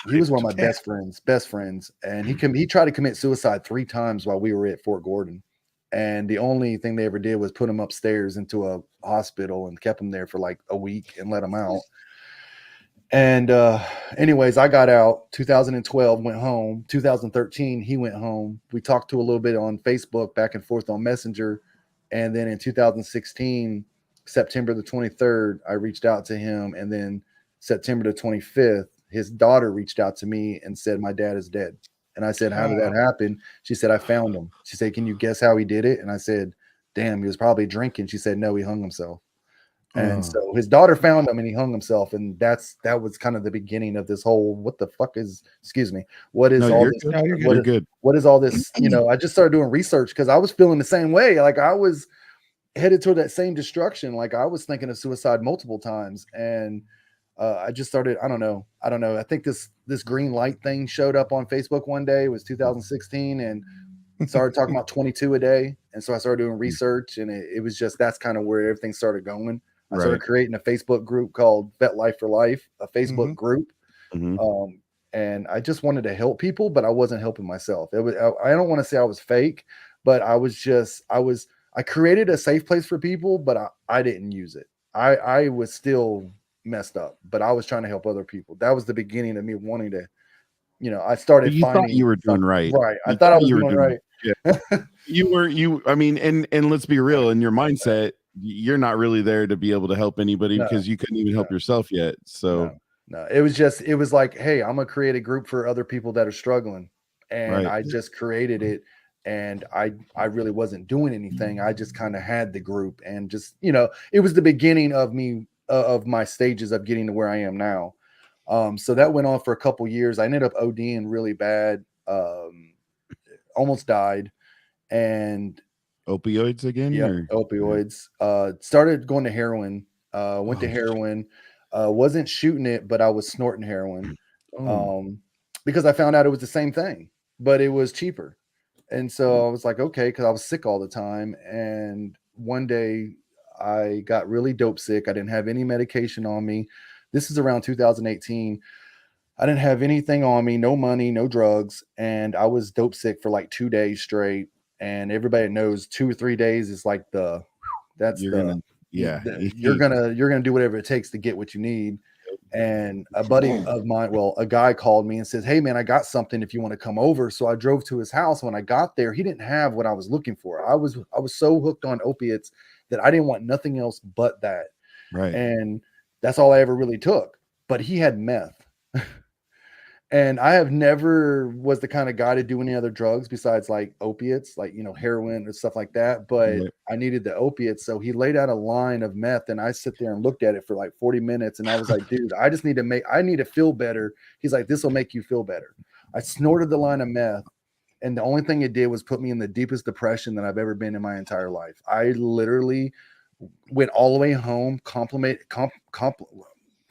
Speaker 4: he was one of my best friends. And he tried to commit suicide 3 times while we were at Fort Gordon. And the only thing they ever did was put him upstairs into a hospital and kept him there for like a week and let him out. And anyways, I got out 2012, went home. 2013, he went home. We talked to a little bit on Facebook, back and forth on Messenger. And then in 2016, September the 23rd, I reached out to him. And then September the 25th, his daughter reached out to me and said, my dad is dead. And I said, how did that happen? She said, I found him. She said, can you guess how he did it? And I said, damn, he was probably drinking. She said, no, he hung himself. And so his daughter found him and he hung himself. And that was kind of the beginning of this whole, what the fuck is, what is all this? What is all this? You know, I just started doing research because I was feeling the same way. Like I was headed toward that same destruction. Like I was thinking of suicide multiple times. And I just started, I don't know. I think this green light thing showed up on Facebook one day. It was 2016 and started talking about 22 a day. And so I started doing research, and it was just, that's kind of where everything started going. I started creating a Facebook group called Vet Life for Life, a Facebook group. And I just wanted to help people, but I wasn't helping myself. I don't want to say I was fake, but I created a safe place for people, but I didn't use it. I was still messed up, but I was trying to help other people. That was the beginning of me wanting to, I started
Speaker 1: finding you were doing right.
Speaker 4: Right. I thought I was doing right.
Speaker 1: Yeah. I mean, and let's be real, in your mindset, you're not really there to be able to help anybody because you couldn't even help yourself yet. So
Speaker 4: no, it was like, hey, I'm gonna create a group for other people that are struggling. And I just created it. And I really wasn't doing anything. I just kind of had the group, and just, it was the beginning of me, of my stages of getting to where I am now. So that went on for a couple years. I ended up ODing really bad, almost died. And
Speaker 1: opioids again?
Speaker 4: Yeah, opioids. Started going to heroin, went to heroin, wasn't shooting it, but I was snorting heroin, because I found out it was the same thing, but it was cheaper. And so I was like, okay, because I was sick all the time. And one day I got really dope sick. I didn't have any medication on me. This is around 2018. I didn't have anything on me, no money, no drugs. And I was dope sick for like 2 days straight. And everybody knows 2 or 3 days is like you're gonna do whatever it takes to get what you need. And a buddy of mine, a guy called me and says, hey man, I got something if you want to come over. So I drove to his house. When I got there, he didn't have what I was looking for. I was so hooked on opiates that I didn't want nothing else but that.
Speaker 1: Right.
Speaker 4: And That's all I ever really took. But he had meth. And I have never was the kind of guy to do any other drugs besides like opiates, like, you know, heroin or stuff like that. But I needed the opiates. So he laid out a line of meth and I sit there and looked at it for like 40 minutes. And I was like, dude, I need to feel better. He's like, this will make you feel better. I snorted the line of meth. And the only thing it did was put me in the deepest depression that I've ever been in my entire life. I literally went all the way home,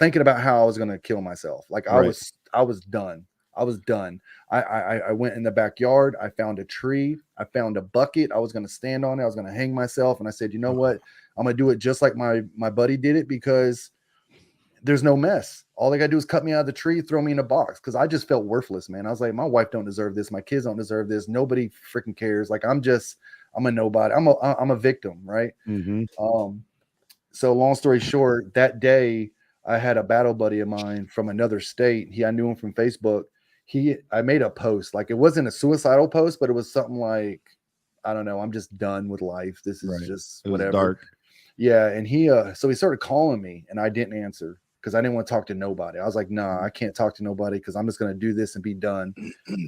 Speaker 4: thinking about how I was going to kill myself. Like I was done. I was done. I went in the backyard. I found a tree. I found a bucket. I was going to stand on it. I was going to hang myself. And I said, you know what? I'm going to do it just like my buddy did it, because there's no mess. All they got to do is cut me out of the tree, throw me in a box. Cause I just felt worthless, man. I was like, my wife don't deserve this. My kids don't deserve this. Nobody freaking cares. Like I'm a nobody. I'm a victim. Right. So long story short, that day I had a battle buddy of mine from another state. I knew him from Facebook. I made a post, like it wasn't a suicidal post, but it was something like, I don't know, I'm just done with life. This is just whatever. Dark. Yeah. And so he started calling me and I didn't answer because I didn't want to talk to nobody. I was like, nah, I can't talk to nobody because I'm just going to do this and be done.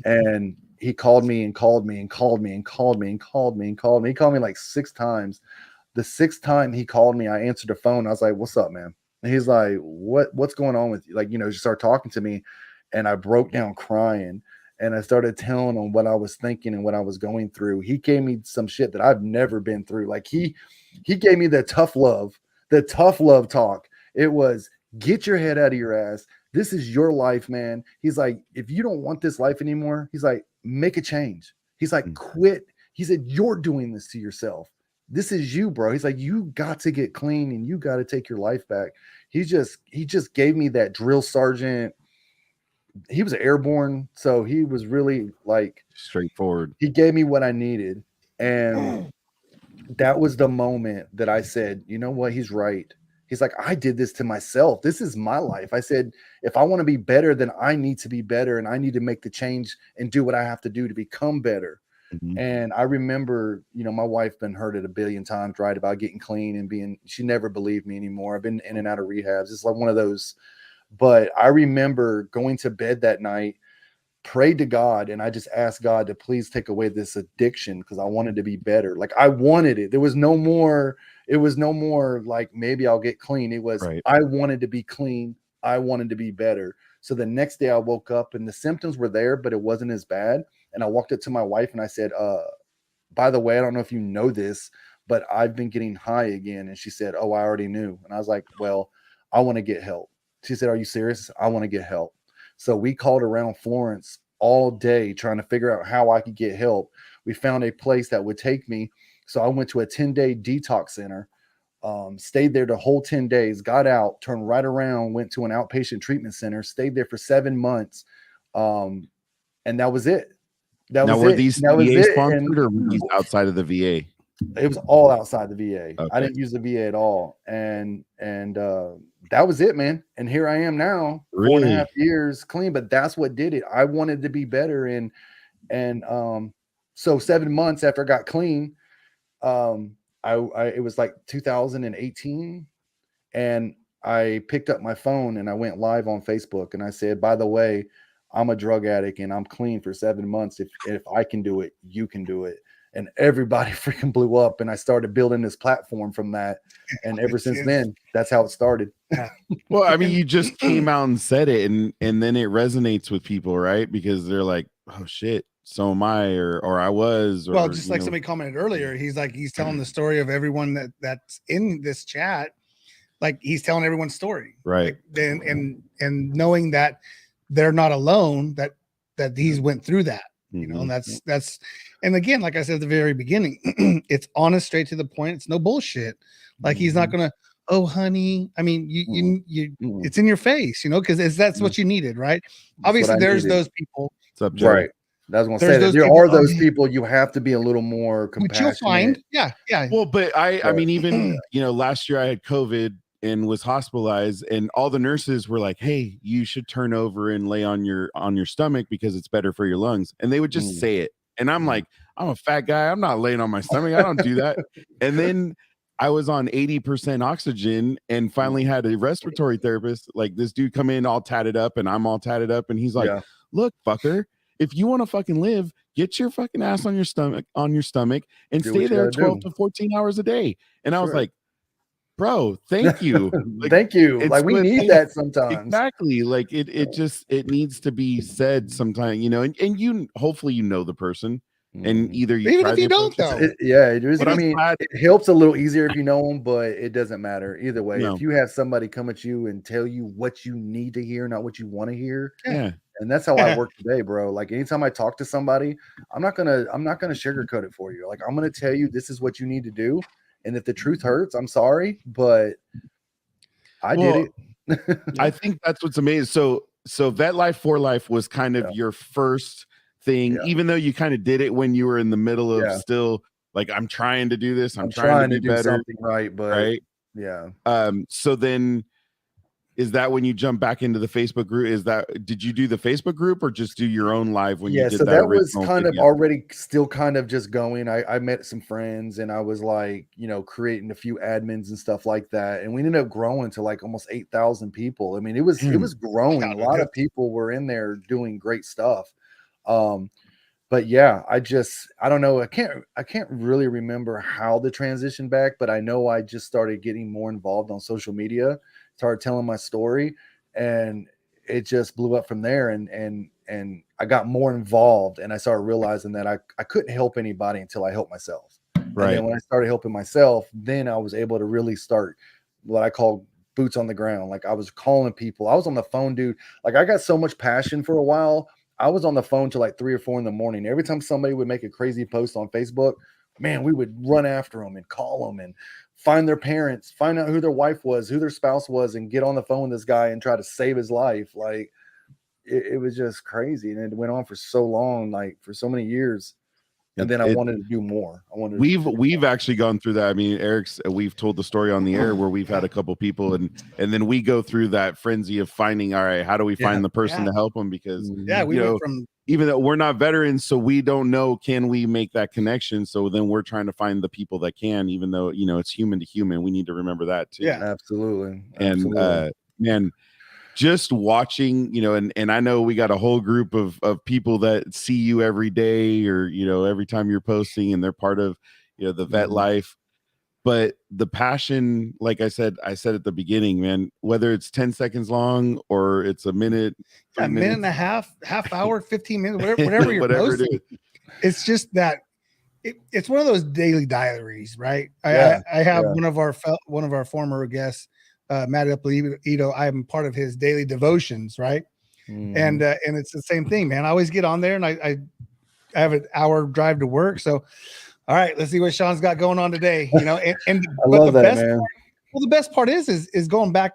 Speaker 4: And he called me and called me and called me and called me and called me and called me. He called me like 6 times. The 6th time he called me, I answered the phone. I was like, what's up, man? And he's like, what's going on with you? Like, you know, just start talking to me. And I broke down crying and I started telling him what I was thinking and what I was going through. He gave me some shit that I've never been through. Like he gave me the tough love talk. It was, get your head out of your ass. This is your life, man. He's like, if you don't want this life anymore, he's like, make a change. He's like, quit. He said, you're doing this to yourself. This is you, bro. He's like, you got to get clean and you got to take your life back. He just gave me that drill sergeant. He was airborne, so he was really like
Speaker 1: straightforward.
Speaker 4: He gave me what I needed. And that was the moment that I said, you know what? He's right. He's like, I did this to myself. This is my life. I said, if I want to be better, then I need to be better and I need to make the change and do what I have to do to become better. And I remember, you know, my wife been heard it a billion times, right, about getting clean and she never believed me anymore. I've been in and out of rehabs. It's like one of those. But I remember going to bed that night, prayed to God, and I just asked God to please take away this addiction because I wanted to be better. Like I wanted it. There was no more. It was no more like maybe I'll get clean. It was I wanted to be clean. I wanted to be better. So the next day I woke up and the symptoms were there, but it wasn't as bad. And I walked up to my wife and I said, by the way, I don't know if you know this, but I've been getting high again. And she said, oh, I already knew. And I was like, well, I want to get help. She said, are you serious? I want to get help. So we called around Florence all day trying to figure out how I could get help. We found a place that would take me. So I went to a 10-day detox center, stayed there the whole 10 days, got out, turned right around, went to an outpatient treatment center, stayed there for 7 months. And that was it.
Speaker 1: Were these VA sponsored or were these outside of the VA?
Speaker 4: It was all outside the VA.
Speaker 1: Okay.
Speaker 4: I didn't use the VA at all. And that was it, man. And here I am now, 4.5 years clean, but that's what did it. I wanted to be better. And so 7 months after I got clean, it was like 2018. And I picked up my phone and I went live on Facebook and I said, by the way, I'm a drug addict and I'm clean for 7 months. If I can do it, you can do it. And everybody freaking blew up. And I started building this platform from that. And ever since then, that's how it started.
Speaker 1: Well, I mean, you just came out and said it and then it resonates with people, right? Because they're like, oh shit, so am I, or I was. Or,
Speaker 2: well, just like somebody commented earlier, he's telling the story of everyone that's in this chat. Like he's telling everyone's story.
Speaker 1: Right.
Speaker 2: Like, and knowing that they're not alone, that he's went through that. You know, and that's, and again, like I said at the very beginning, it's honest, straight to the point. It's no bullshit. Like he's not gonna, oh honey. I mean, you it's in your face, you know, because that's what you needed, right? Obviously, there's those people.
Speaker 4: Right. I was gonna say that there are those people you have to be a little more compassionate.
Speaker 2: Which you'll find, yeah.
Speaker 1: Well, but I mean, even you know, last year I had COVID and was hospitalized, and all the nurses were like, hey, you should turn over and lay on your stomach because it's better for your lungs. And they would just say it. And I'm like, I'm a fat guy. I'm not laying on my stomach. I don't do that. And then I was on 80% oxygen and finally had a respiratory therapist, like this dude come in all tatted up and I'm all tatted up. And he's like, look, fucker, if you want to fucking live, get your fucking ass on your stomach and
Speaker 4: Do
Speaker 1: stay there 12
Speaker 4: do.
Speaker 1: to 14 hours a day. And I was like, bro, thank you. Like,
Speaker 4: thank you. Like we need that sometimes.
Speaker 1: Exactly. Like it needs to be said sometime, you know, and you hopefully you know the person and either you
Speaker 2: even if you don't though.
Speaker 4: It is.
Speaker 1: But
Speaker 4: I mean, it helps a little easier if you know them, but it doesn't matter either way.
Speaker 1: No.
Speaker 4: If you have somebody come at you and tell you what you need to hear, not what you want to hear.
Speaker 1: Yeah.
Speaker 4: And that's how I work today, bro. Like anytime I talk to somebody, I'm not gonna sugarcoat it for you. Like I'm gonna tell you this is what you need to do. And if the truth hurts, I'm sorry, but I did it.
Speaker 1: I think that's what's amazing. So Vet Life for Life was kind of your first thing, even though you kind of did it when you were in the middle of still like, I'm trying to do this. I'm trying to be
Speaker 4: do
Speaker 1: better.
Speaker 4: Something right, but
Speaker 1: so then is that when you jump back into the Facebook group? Did you do the Facebook group or just do your own live when you did
Speaker 4: so that was
Speaker 1: original
Speaker 4: kind
Speaker 1: video?
Speaker 4: of already still kind of just going. I met some friends and I was like, you know, creating a few admins and stuff like that. And we ended up growing to like almost 8,000 people. I mean, it was growing. A lot of people were in there doing great stuff. But yeah, I don't know. I can't really remember how the transition back, but I know I just started getting more involved on social media, started telling my story, and it just blew up from there. And I got more involved, and I started realizing that I couldn't help anybody until I helped myself. Right. And then when I started helping myself, then I was able to really start what I call boots on the ground. Like I was calling people. I was on the phone, dude. Like I got so much passion for a while. I was on the phone till like 3 or 4 in the morning. Every time somebody would make a crazy post on Facebook, man, we would run after them and call them and find their parents, find out who their wife was, who their spouse was, and get on the phone with this guy and try to save his life. Like it was just crazy. And it went on for so long, like for so many years. And then I wanted to do more.
Speaker 1: We've actually gone through that. I mean, we've told the story on the air where we've had a couple people and then we go through that frenzy of finding, all right, how do we find the person to help them? Because
Speaker 2: we went from,
Speaker 1: even though we're not veterans, so we don't know, can we make that connection? So then we're trying to find the people that can, even though, you know, it's human to human. We need to remember that too.
Speaker 2: Yeah,
Speaker 4: absolutely.
Speaker 1: And man, just watching, you know, and I know we got a whole group of people that see you every day or, you know, every time you're posting and they're part of, you know, the vet life. But the passion, like I said at the beginning, man, whether it's 10 seconds long or it's a minute,
Speaker 2: minute and a half hour, 15 minutes, whatever you're posting. It's just that it's one of those daily diaries, right? I have one of our former guests, Tamara Pulido. I'm part of his daily devotions, right? And it's the same thing, man. I always get on there and I have an hour drive to work. So, all right, let's see what Shawn's got going on today. You know, and
Speaker 4: I love that, man.
Speaker 2: The best part is going back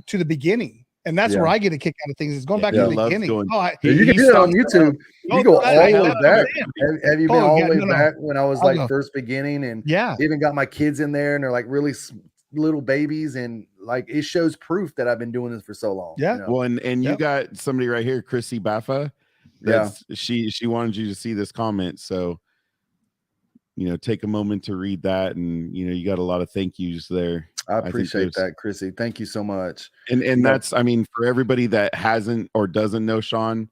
Speaker 2: to the beginning. And that's where I get a kick out of things, is going back to the beginning.
Speaker 4: You can do it on YouTube. You go all the way back. Have you been all the way back when I was like first beginning, and even got my kids in there and they're like really little babies, and like it shows proof that I've been doing this for so long.
Speaker 2: Yeah.
Speaker 4: You know?
Speaker 1: Well, and you got somebody right here, Chrissy Baffa. She wanted you to see this comment. So, you know, take a moment to read that, and you know, you got a lot of thank yous there.
Speaker 4: I appreciate that, Chrissy. Thank you so much.
Speaker 1: And that's, I mean, for everybody that hasn't or doesn't know Shawn,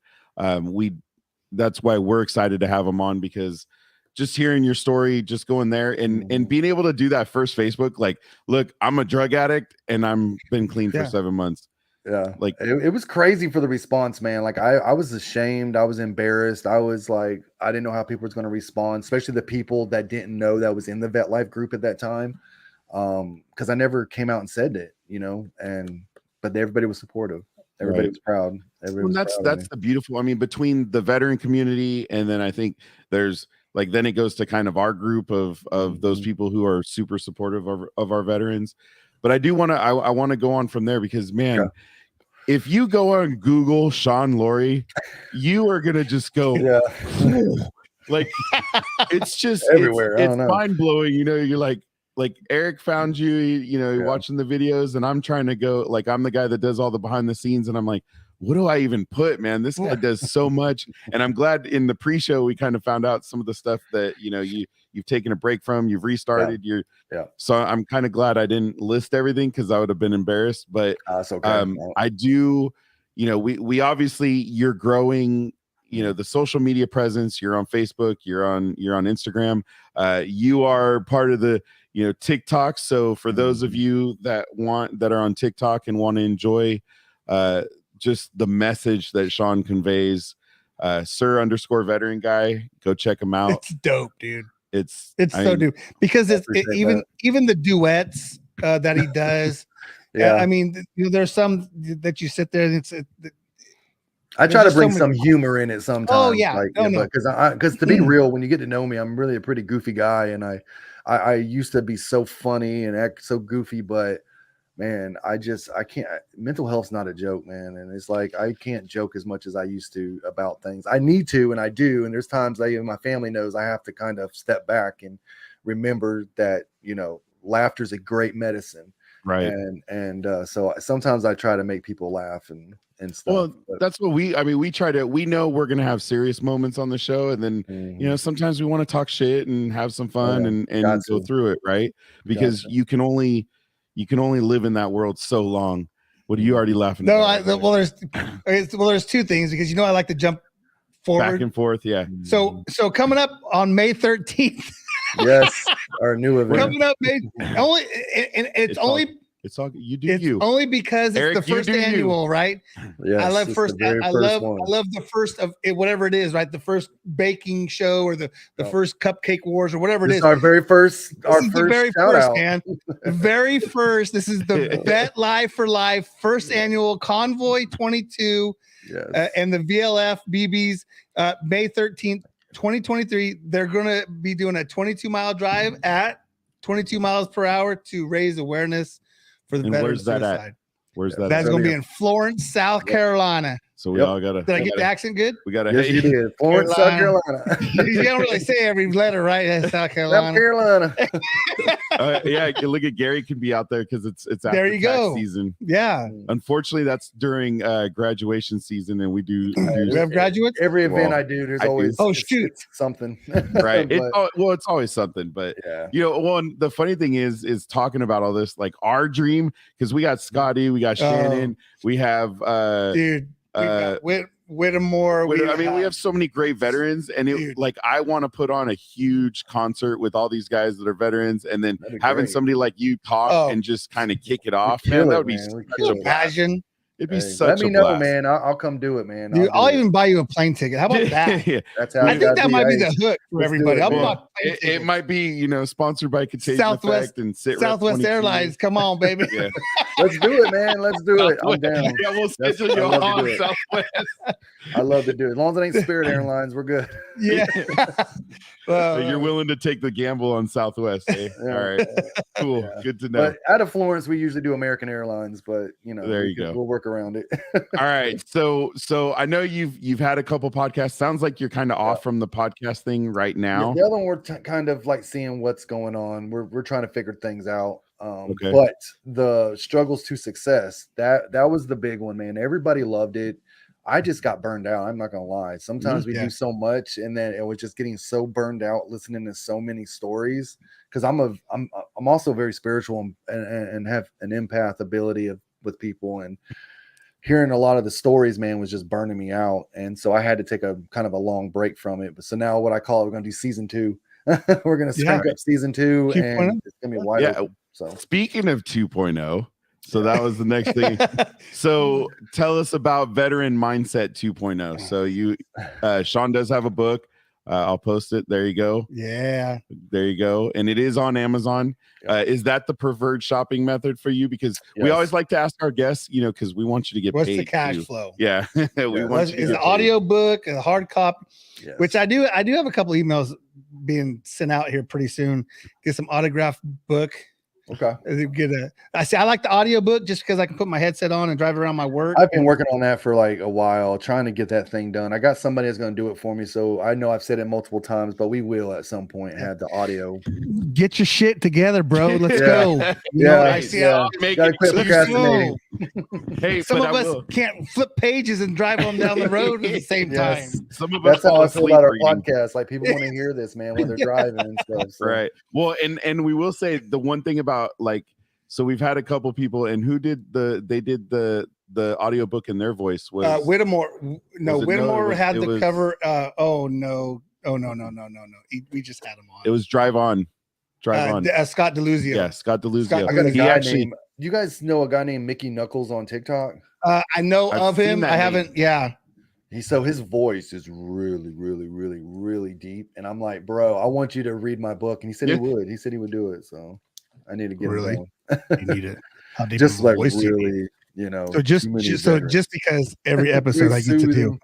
Speaker 1: that's why we're excited to have him on, because just hearing your story, just going there and being able to do that first Facebook, like, look, I'm a drug addict and I'm been clean for 7 months.
Speaker 4: Yeah, like it was crazy for the response, man. Like I was ashamed, I was embarrassed, I was like, I didn't know how people was going to respond, especially the people that didn't know that was in the Vet Life group at that time, because I never came out and said it, you know. But everybody was supportive, everybody was proud.
Speaker 1: That's the beautiful. I mean, between the veteran community and then I think there's like, then it goes to kind of our group of those people who are super supportive of our veterans. But I do want to, I want to go on from there, because man, if you go on Google Shawn Laurie, you are going to just go, like, it's just
Speaker 4: everywhere.
Speaker 1: It's mind blowing. You know, you're like Eric found you, you know, you're watching the videos, and I'm trying to go, like, I'm the guy that does all the behind the scenes. And I'm like, what do I even put, man? This guy does so much. And I'm glad in the pre-show we kind of found out some of the stuff that you've taken a break from, you've restarted so I'm kind of glad I didn't list everything because I would have been embarrassed. But
Speaker 4: that's okay.
Speaker 1: I do, we obviously, you're growing, the social media presence, you're on Facebook, you're on Instagram, you are part of the TikTok. So for those of you that are on TikTok and want to enjoy just the message that Shawn conveys, Sir_veteran guy, go check him out.
Speaker 2: It's dope, dude.
Speaker 1: It's
Speaker 2: so dope because even the duets that he does. I mean, there's some that you sit there and
Speaker 4: I try to bring some humor in it sometimes.
Speaker 2: Oh yeah,
Speaker 4: because to be real, when you get to know me, I'm really a pretty goofy guy, and I used to be so funny and act so goofy, but man, I can't. Mental health's not a joke, man, and it's like I can't joke as much as I used to about things. I need to, and I do, and there's times my family knows I have to kind of step back and remember that laughter is a great medicine,
Speaker 1: right?
Speaker 4: And so sometimes I try to make people laugh and stuff.
Speaker 1: Well, that's what we know we're gonna have serious moments on the show, and then sometimes we want to talk shit and have some fun and go through it, right? Because you can only live in that world so long. What are you already laughing at?
Speaker 2: There's two things because I like to jump forward,
Speaker 1: back and forth. Yeah.
Speaker 2: So coming up on May 13th.
Speaker 4: Yes, our new event
Speaker 2: coming up. It's only because
Speaker 1: Eric,
Speaker 2: it's the first annual, right?
Speaker 4: Yes,
Speaker 2: I love the first of it, whatever it is, right? The first baking show or the first cupcake wars or whatever it is.
Speaker 4: Our very first,
Speaker 2: the very first, man. The very first. This is the Vet Live for Life first annual Convoy 22, and the VLF BBs May 13th, 2023. They're gonna be doing a 22-mile drive at 22 miles per hour to raise awareness for the veteran suicide.
Speaker 1: Where's that?
Speaker 2: That's going to be in Florence, South Carolina.
Speaker 1: So we all gotta.
Speaker 2: Did I get the accent good?
Speaker 1: We gotta.
Speaker 4: Yes, you did. Florence, South Carolina.
Speaker 2: You don't really say every letter, right? South Carolina.
Speaker 4: South Carolina.
Speaker 1: Yeah, you look at Gary can be out there because it's after
Speaker 2: there you
Speaker 1: tax
Speaker 2: go.
Speaker 1: season.
Speaker 2: Yeah.
Speaker 1: Unfortunately, that's during graduation season, and we do.
Speaker 2: We have graduates.
Speaker 4: Every event I do, there's always it's something.
Speaker 1: Right. It's always something, but the funny thing is talking about all this, like our dream, because we got Scotty, we got Shannon, we have
Speaker 2: dude. Whittemore.
Speaker 1: We have so many great veterans, and I want to put on a huge concert with all these guys that are veterans, and then having somebody like you talk and just kind of kick it off, man. That would be such a passion. It'd be such a blast.
Speaker 4: Let me know, man. I'll come do it, man.
Speaker 2: Dude, I'll even buy you a plane ticket. How about that?
Speaker 4: That's how
Speaker 2: I think that might be the hook for everybody.
Speaker 1: It might be, sponsored by Contagion
Speaker 2: Southwest
Speaker 1: Effect and
Speaker 2: Southwest Airlines. Come on, baby.
Speaker 1: Yeah.
Speaker 4: Let's do it, man. Let's do it. I'm down.
Speaker 1: Yeah, we'll schedule you on Southwest.
Speaker 4: I love to do it. As long as it ain't Spirit Airlines, we're good.
Speaker 2: Yeah.
Speaker 1: So you're willing to take the gamble on Southwest, eh? All right. Cool. Yeah. Good to know.
Speaker 4: But out of Florence, we usually do American Airlines, but
Speaker 1: there you go.
Speaker 4: We'll work around it.
Speaker 1: All right. So I know you've had a couple podcasts. Sounds like you're kind of off from the podcast thing right now.
Speaker 4: The other one, we're kind of like seeing what's going on. We're trying to figure things out. But the struggles to success, that was the big one, man. Everybody loved it. I just got burned out. I'm not gonna lie. Sometimes we do so much, and then it was just getting so burned out listening to so many stories. Because I'm also very spiritual and have an empath ability with people, and hearing a lot of the stories, man, was just burning me out. And so I had to take a kind of a long break from it. But so now what I call it, we're gonna do season 2. We're gonna crank up season 2, and it's gonna be wide open. So
Speaker 1: speaking of 2.0. So that was the next thing. So tell us about Veteran Mindset 2.0. So Shawn does have a book. I'll post it. There you go.
Speaker 2: Yeah.
Speaker 1: There you go. And it is on Amazon. Is that the preferred shopping method for you? Because we always like to ask our guests, because we want you to get
Speaker 2: what's
Speaker 1: paid.
Speaker 2: the cash flow?
Speaker 1: Yeah. We want you to
Speaker 2: get an audio book, a hard copy, which I do have a couple emails being sent out here pretty soon. Get some autographed book.
Speaker 4: Okay.
Speaker 2: I like the audio book just because I can put my headset on and drive around my work.
Speaker 4: I've been working on that for like a while, trying to get that thing done. I got somebody that's going to do it for me. So I know I've said it multiple times, but we will at some point have the audio.
Speaker 2: Get your shit together, bro. Let's go.
Speaker 4: I see how
Speaker 1: make it Hey,
Speaker 2: Some
Speaker 1: but
Speaker 2: of
Speaker 1: I
Speaker 2: us
Speaker 1: will.
Speaker 2: can't flip pages and drive them down the road at the same
Speaker 4: Yes.
Speaker 2: time.
Speaker 1: Some of us
Speaker 4: That's how
Speaker 1: fall
Speaker 4: I feel
Speaker 1: asleep
Speaker 4: about our
Speaker 1: reading.
Speaker 4: podcast. Like people want to hear this, man, when they're driving and stuff. So.
Speaker 1: Right. Well, and we will say the one thing about like, so we've had a couple people, and who did they did the audiobook in their voice was
Speaker 2: Whittemore. No,
Speaker 1: was it-
Speaker 2: Whittemore
Speaker 1: it was-
Speaker 2: had
Speaker 1: it
Speaker 2: the
Speaker 1: was-
Speaker 2: cover. Oh no. We just had him on.
Speaker 1: It was Drive On.
Speaker 2: Scott Deluzio.
Speaker 1: Yeah, Scott Deluzio.
Speaker 2: Scott-
Speaker 4: I got a
Speaker 1: He
Speaker 4: guy
Speaker 1: actually-
Speaker 4: named. You guys know a guy named Mickey Knuckles on TikTok?
Speaker 2: I know
Speaker 1: I've
Speaker 2: of
Speaker 1: seen
Speaker 2: him.
Speaker 1: that
Speaker 2: I
Speaker 1: name.
Speaker 2: haven't. Yeah.
Speaker 4: So his voice is really, really, really, really deep. And I'm like, bro, I want you to read my book. And he said
Speaker 1: Yeah.
Speaker 4: he would. He said he would do it. So I need to get
Speaker 2: Really?
Speaker 4: him going.
Speaker 2: You need it. How deep
Speaker 4: Just
Speaker 2: of a
Speaker 4: like
Speaker 2: voice do you need?
Speaker 4: really, you know.
Speaker 2: So just because every episode I get to do.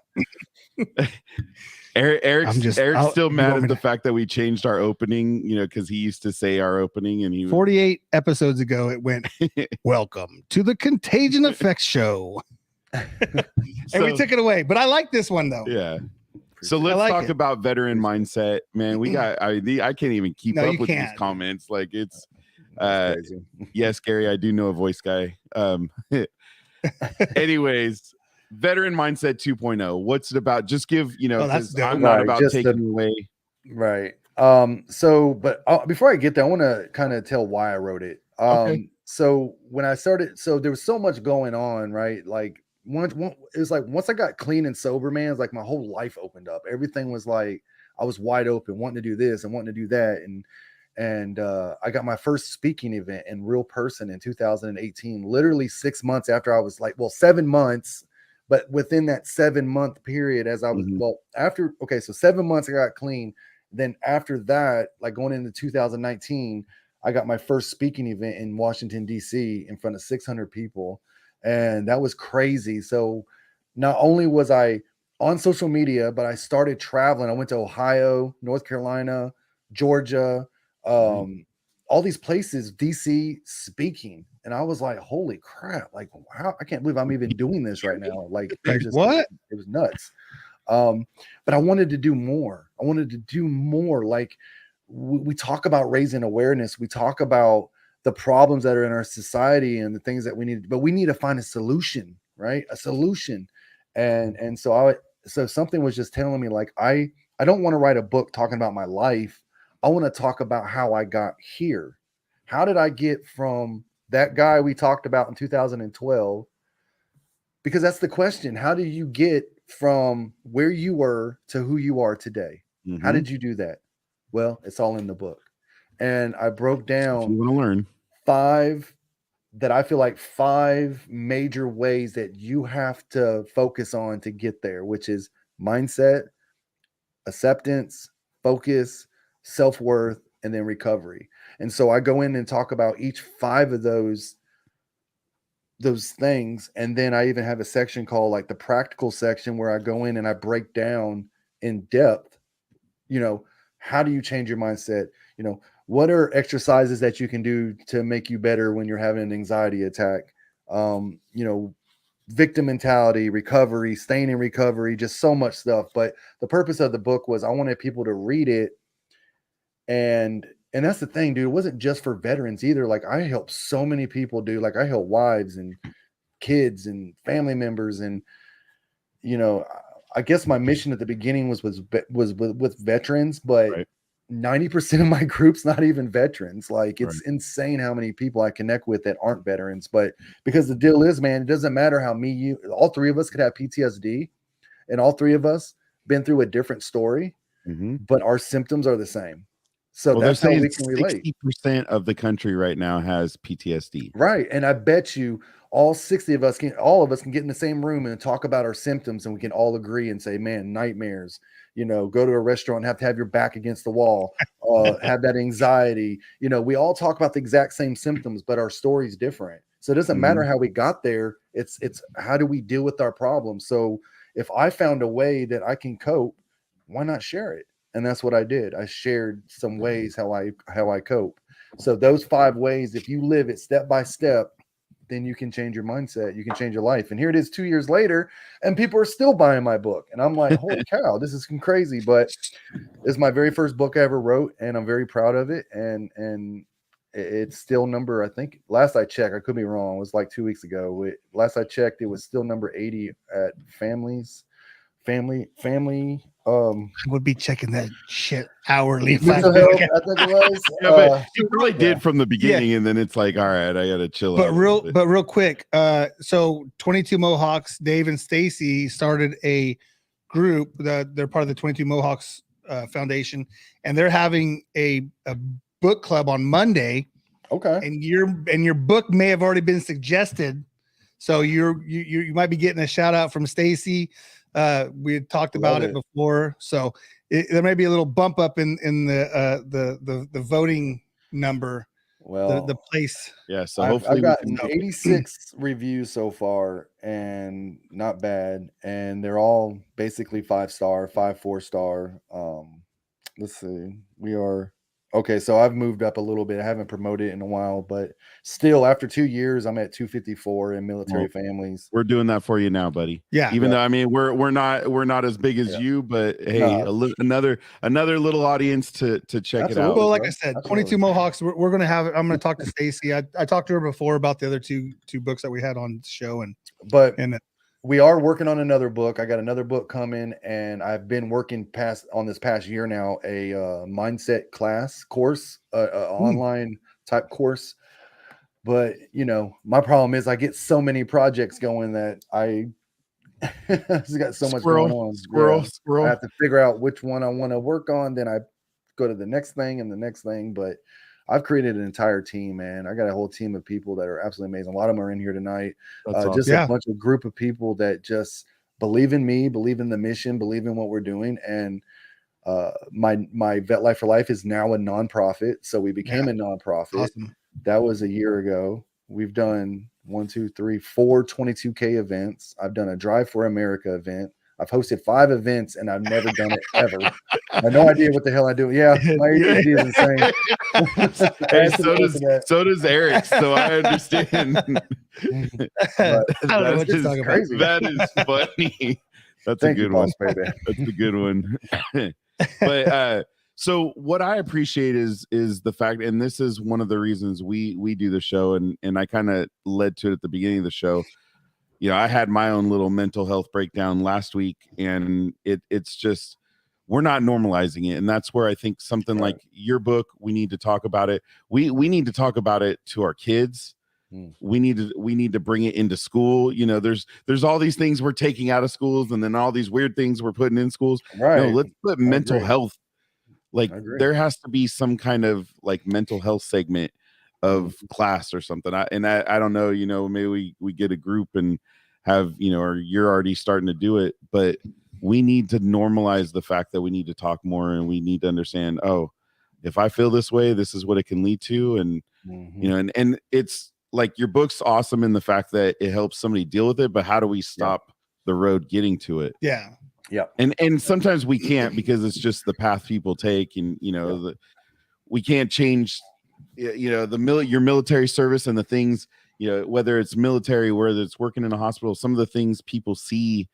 Speaker 1: Eric's
Speaker 2: I'll-
Speaker 1: still
Speaker 2: you
Speaker 1: mad
Speaker 2: want
Speaker 1: at
Speaker 2: me
Speaker 1: the
Speaker 2: to-
Speaker 1: fact that we changed our opening, because he used to say our opening and he would,
Speaker 2: 48 episodes ago, it went, welcome to the Contagion Effects Show. And we took it away. But I like this one, though.
Speaker 1: yeah. So
Speaker 2: I
Speaker 1: let's
Speaker 2: like
Speaker 1: talk
Speaker 2: it.
Speaker 1: about veteran mindset, man. We got I can't even keep
Speaker 2: No,
Speaker 1: up
Speaker 2: you
Speaker 1: with these
Speaker 2: can't.
Speaker 1: comments. Like it's
Speaker 4: That's crazy.
Speaker 1: yes, Gary, I do know a voice guy. Anyways, veteran mindset 2.0. What's it about? Just give,
Speaker 2: Oh, that's
Speaker 1: 'cause
Speaker 2: dope.
Speaker 1: I'm not
Speaker 4: Right,
Speaker 1: about
Speaker 4: just
Speaker 1: taking
Speaker 4: the-
Speaker 1: away.
Speaker 4: Right. So, but before I get there, I want to kind of tell why I wrote it.
Speaker 1: Okay.
Speaker 4: So when I started, so there was so much going on, right? Like it was like once I got clean and sober, man, it's like my whole life opened up. Everything was like I was wide open, wanting to do this and wanting to do that, and I got my first speaking event in real person in 2018. Literally 6 months after I was 7 months. But within that 7-month period, as I was, so 7 months I got clean. Then after that, like going into 2019, I got my first speaking event in Washington, D.C. in front of 600 people. And that was crazy. So not only was I on social media, but I started traveling. I went to Ohio, North Carolina, Georgia, all these places, DC, speaking. And I was like, holy crap. Like, wow, I can't believe I'm even doing this right now. Like
Speaker 2: what?
Speaker 4: It was nuts. But I wanted to do more. Like we talk about raising awareness. We talk about the problems that are in our society and the things that we need, but we need to find a solution, right? A solution. And so something was just telling me like, I don't want to write a book talking about my life. I want to talk about how I got here. How did I get from that guy we talked about in 2012? Because that's the question. How do you get from where you were to who you are today?
Speaker 1: Mm-hmm.
Speaker 4: How did you do that? Well, it's all in the book. And I broke down
Speaker 1: If you want to learn
Speaker 4: 5 major ways that you have to focus on to get there, which is mindset, acceptance, focus, self-worth, and then recovery. And so I go in and talk about each 5 of those things. And then I even have a section called like the practical section where I go in and I break down in depth, how do you change your mindset? What are exercises that you can do to make you better when you're having an anxiety attack? Victim mentality, recovery, staying in recovery, just so much stuff. But the purpose of the book was I wanted people to read it. And that's the thing, dude. It wasn't just for veterans either. Like I help so many people, dude. Like I help wives and kids and family members. And, I guess my mission at the beginning was with veterans, but
Speaker 1: right.
Speaker 4: 90% of my group's not even veterans. Like it's insane how many people I connect with that aren't veterans. But because the deal is, man, it doesn't matter how all 3 of us could have PTSD and all 3 of us been through a different story, but our symptoms are the same. So that's how we can relate.
Speaker 1: 60% of the country right now has PTSD.
Speaker 4: Right. And I bet you all of us can get in the same room and talk about our symptoms, and we can all agree and say, man, nightmares, go to a restaurant and have to have your back against the wall, have that anxiety. We all talk about the exact same symptoms, but our story's different. So it doesn't matter how we got there. It's how do we deal with our problems? So if I found a way that I can cope, why not share it? And that's what I did. I shared some ways how I cope. So those 5 ways, if you live it step by step, then you can change your mindset. You can change your life. And here it is 2 years later, and people are still buying my book. And I'm like, holy cow, this is crazy. But it's my very first book I ever wrote, and I'm very proud of it. And it's still number, I think last I checked, I could be wrong, it was like 2 weeks ago. Last I checked, it was still number 80 at family.
Speaker 2: I would be checking that shit hourly. If
Speaker 4: Mental health, I think it was.
Speaker 1: Yeah, but you really did from the beginning, and then it's like, all right, I gotta chill
Speaker 2: but
Speaker 1: out.
Speaker 2: Real quick, so 22 Mohawks, Dave and Stacy started a group that they're part of the 22 Mohawks Foundation, and they're having a book club on Monday.
Speaker 4: Okay.
Speaker 2: And your book may have already been suggested, so you might be getting a shout out from Stacy. We had talked about it before, so there may be a little bump up in the voting number.
Speaker 4: Well,
Speaker 2: the place.
Speaker 1: Yeah, so hopefully
Speaker 4: I've gotten 86 reviews so far, and not bad. And they're all basically 5-star, 4-star. Let's see, we are okay. So I've moved up a little bit. I haven't promoted it in a while, but still, after 2 years, I'm at 254 in military families.
Speaker 1: We're doing that for you now, buddy.
Speaker 2: Yeah.
Speaker 1: Even though, I mean, we're not as big as you, but hey, another little audience to check it out.
Speaker 2: Well, like I said, 22 Mohawks. We're gonna have. I'm gonna talk to Stacy. I talked to her before about the other two books that we had on the show, and
Speaker 4: we are working on another book. I got another book coming, and I've been working on this past year now, a mindset course, online type course. But my problem is I get so many projects going that I just got so much going on.
Speaker 1: Squirrel.
Speaker 4: I have to figure out which one I want to work on. Then I go to the next thing and the next thing. But I've created an entire team, man. I got a whole team of people that are absolutely amazing. A lot of them are in here tonight. Just a bunch of group of people that just believe in me, believe in the mission, believe in what we're doing. And my Vet Life for Life is now a nonprofit. So we became a nonprofit.
Speaker 2: Awesome.
Speaker 4: That was a year ago. We've done 4 22K events. I've done a Drive for America event. I've hosted 5 events, and I've never done it ever. I have no idea what the hell I do. Yeah, my ADD is insane.
Speaker 1: Hey, so does Eric. So I understand.
Speaker 4: Crazy.
Speaker 1: That is funny. That's a good one. That's a good one. But so what I appreciate is the fact, and this is one of the reasons we do the show, and I kind of led to it at the beginning of the show. I had my own little mental health breakdown last week, and it's just, we're not normalizing it. And that's where I think something like your book, we need to talk about it. We need to talk about it to our kids. We need to bring it into school. There's all these things we're taking out of schools, and then all these weird things we're putting in schools.
Speaker 4: Right.
Speaker 1: No, let's put mental health. Like there has to be some kind of like mental health segment of class or something. I don't know, maybe we get a group and have, or you're already starting to do it, but we need to normalize the fact that we need to talk more, and we need to understand, if I feel this way, this is what it can lead to. And, and it's like, your book's awesome in the fact that it helps somebody deal with it, but how do we stop the road getting to it?
Speaker 2: Yeah.
Speaker 4: Yeah.
Speaker 1: And sometimes we can't, because it's just the path people take, and, we can't change your military service and the things, whether it's military, whether it's working in a hospital, some of the things people see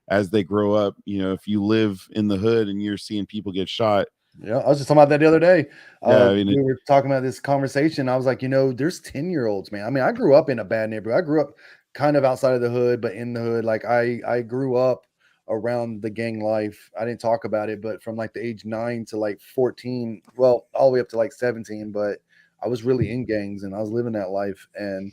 Speaker 1: as they grow up. If you live in the hood and you're seeing people get shot.
Speaker 4: Yeah, I was just talking about that the other day. We were talking about this conversation. I was like, there's 10-year-olds, man. I mean, I grew up in a bad neighborhood. I grew up kind of outside of the hood, but in the hood. Like I grew up around the gang life. I didn't talk about it, but from like the age 9 to like 14, well, all the way up to like 17, but I was really in gangs and I was living that life. And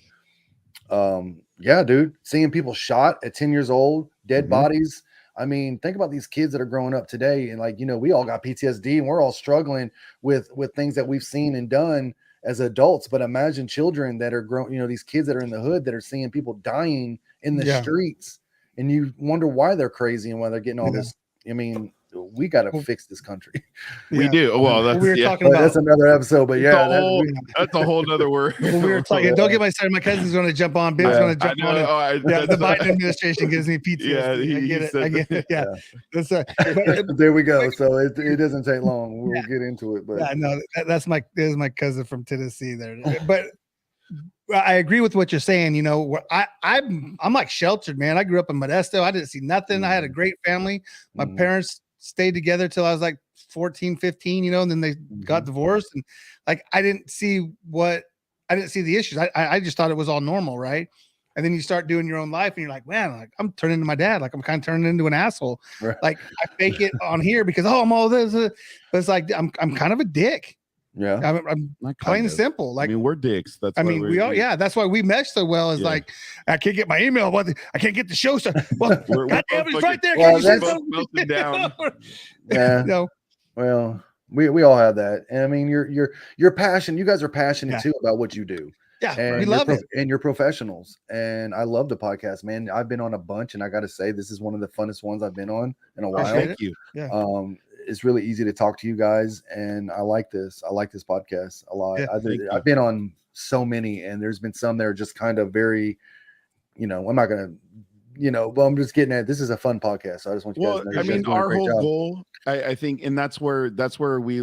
Speaker 4: dude, seeing people shot at 10 years old, dead bodies. I mean, think about these kids that are growing up today, and like, we all got PTSD and we're all struggling with things that we've seen and done as adults. But imagine children that are grown, these kids that are in the hood that are seeing people dying in the streets, and you wonder why they're crazy and why they're getting all this. I mean, we got to fix this country.
Speaker 1: We do. Well, that's,
Speaker 2: we were talking about.
Speaker 4: That's another episode, but
Speaker 1: that's a whole nother word.
Speaker 2: We were talking. Don't get my started. My cousin's going to jump on. Bill's going to jump on. The Biden administration gives me PTSD.
Speaker 1: Yeah,
Speaker 2: I get it. Yeah. That's
Speaker 4: there we go. So it doesn't take long. We'll get into it. But
Speaker 2: that's my cousin from Tennessee there. But I agree with what you're saying. I'm like sheltered, man. I grew up in Modesto. I didn't see nothing. I had a great family. My parents stayed together till I was like 14, 15, you know, and then they got divorced. And like, I didn't see the issues. I just thought it was all normal. Right. And then you start doing your own life and you're like, man, like I'm turning into my dad. Like I'm kind of turning into an asshole.
Speaker 4: Right.
Speaker 2: Like I fake it on here because, I'm all this, but it's like, I'm kind of a dick.
Speaker 4: Yeah.
Speaker 2: I'm plain and simple. Like,
Speaker 1: I mean, we're dicks. That's
Speaker 2: we are. Yeah. That's why we mesh so well. Is like, I can't get my email. But I can't get the show stuff. Well, goddamn, it's right there.
Speaker 4: Well,
Speaker 2: Can
Speaker 1: both melted down.
Speaker 4: Yeah.
Speaker 2: No.
Speaker 4: Well, we all have that. And I mean, you're passionate. You guys are passionate too about what you do.
Speaker 2: Yeah,
Speaker 4: and
Speaker 2: we love it.
Speaker 4: And you're professionals. And I love the podcast, man. I've been on a bunch, and I got to say, this is one of the funnest ones I've been on in a while.
Speaker 1: Thank you.
Speaker 2: Yeah.
Speaker 4: It's really easy to talk to you guys, and I like this. I like this podcast a lot.
Speaker 2: Yeah,
Speaker 4: I've been on so many, and there's been some that are just kind of very, I'm not gonna, but I'm just getting at, this is a fun podcast. So I just want you guys to know.
Speaker 1: I mean, our whole goal, I think, and that's where we,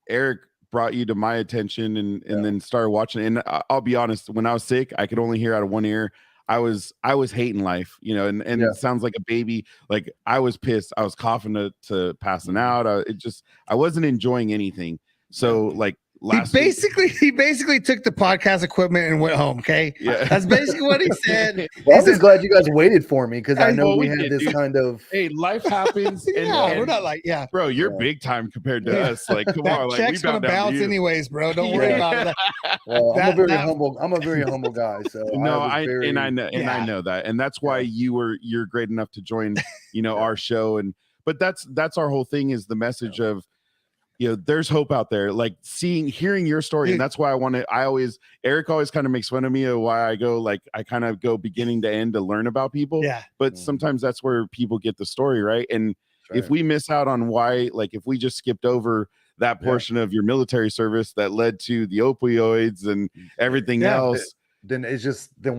Speaker 1: Eric brought you to my attention and then started watching. And I'll be honest, when I was sick, I could only hear out of one ear. I was hating life, and it sounds like a baby. Like I was pissed. I was coughing to passing out. I wasn't enjoying anything. So like
Speaker 2: he basically took the podcast equipment and went home. Okay.
Speaker 1: Yeah.
Speaker 2: That's basically what he said.
Speaker 4: Well, I'm just glad you guys waited for me, because I know we had this kind of.
Speaker 1: Hey, life happens.
Speaker 2: We're not like,
Speaker 1: bro, you're big time compared to us. Like, come on, like
Speaker 2: check's gonna bounce anyways, bro. Don't worry about it.
Speaker 4: Well, I'm a very humble guy. So
Speaker 1: no, I know that, and that's why you're great enough to join, our show. But that's our whole thing, is the message of, there's hope out there. Like hearing your story, and that's why Eric always kind of makes fun of me of why I kind of go beginning to end to learn about people.
Speaker 2: Yeah.
Speaker 1: But sometimes that's where people get the story, right? And if we miss out on why, like if we just skipped over that portion of your military service that led to the opioids and everything else,
Speaker 4: then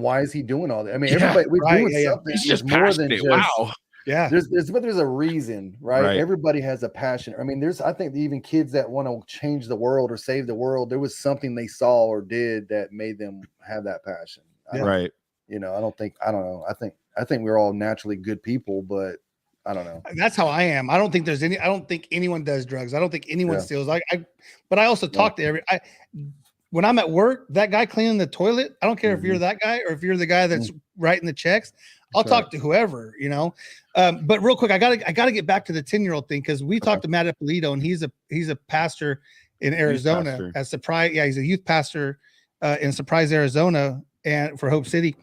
Speaker 4: why is he doing all that? I mean, everybody we're doing something.
Speaker 1: He's just
Speaker 4: more than just,
Speaker 1: wow.
Speaker 2: Yeah,
Speaker 4: there's a reason, right? Everybody has a passion. I mean, I think even kids that want to change the world or save the world, there was something they saw or did that made them have that passion.
Speaker 1: Right.
Speaker 4: I don't know. I think we're all naturally good people, but I don't know.
Speaker 2: That's how I am. I don't think anyone does drugs. I don't think anyone steals. But I also talk to when I'm at work, that guy cleaning the toilet, I don't care if you're that guy or if you're the guy that's writing the checks. I'll talk to whoever, but real quick, I gotta get back to the 10-year-old thing, because we talked to Tamara Pulido, and he's a pastor in Arizona at Surprise. Yeah, he's a youth pastor in Surprise, Arizona, and for Hope City.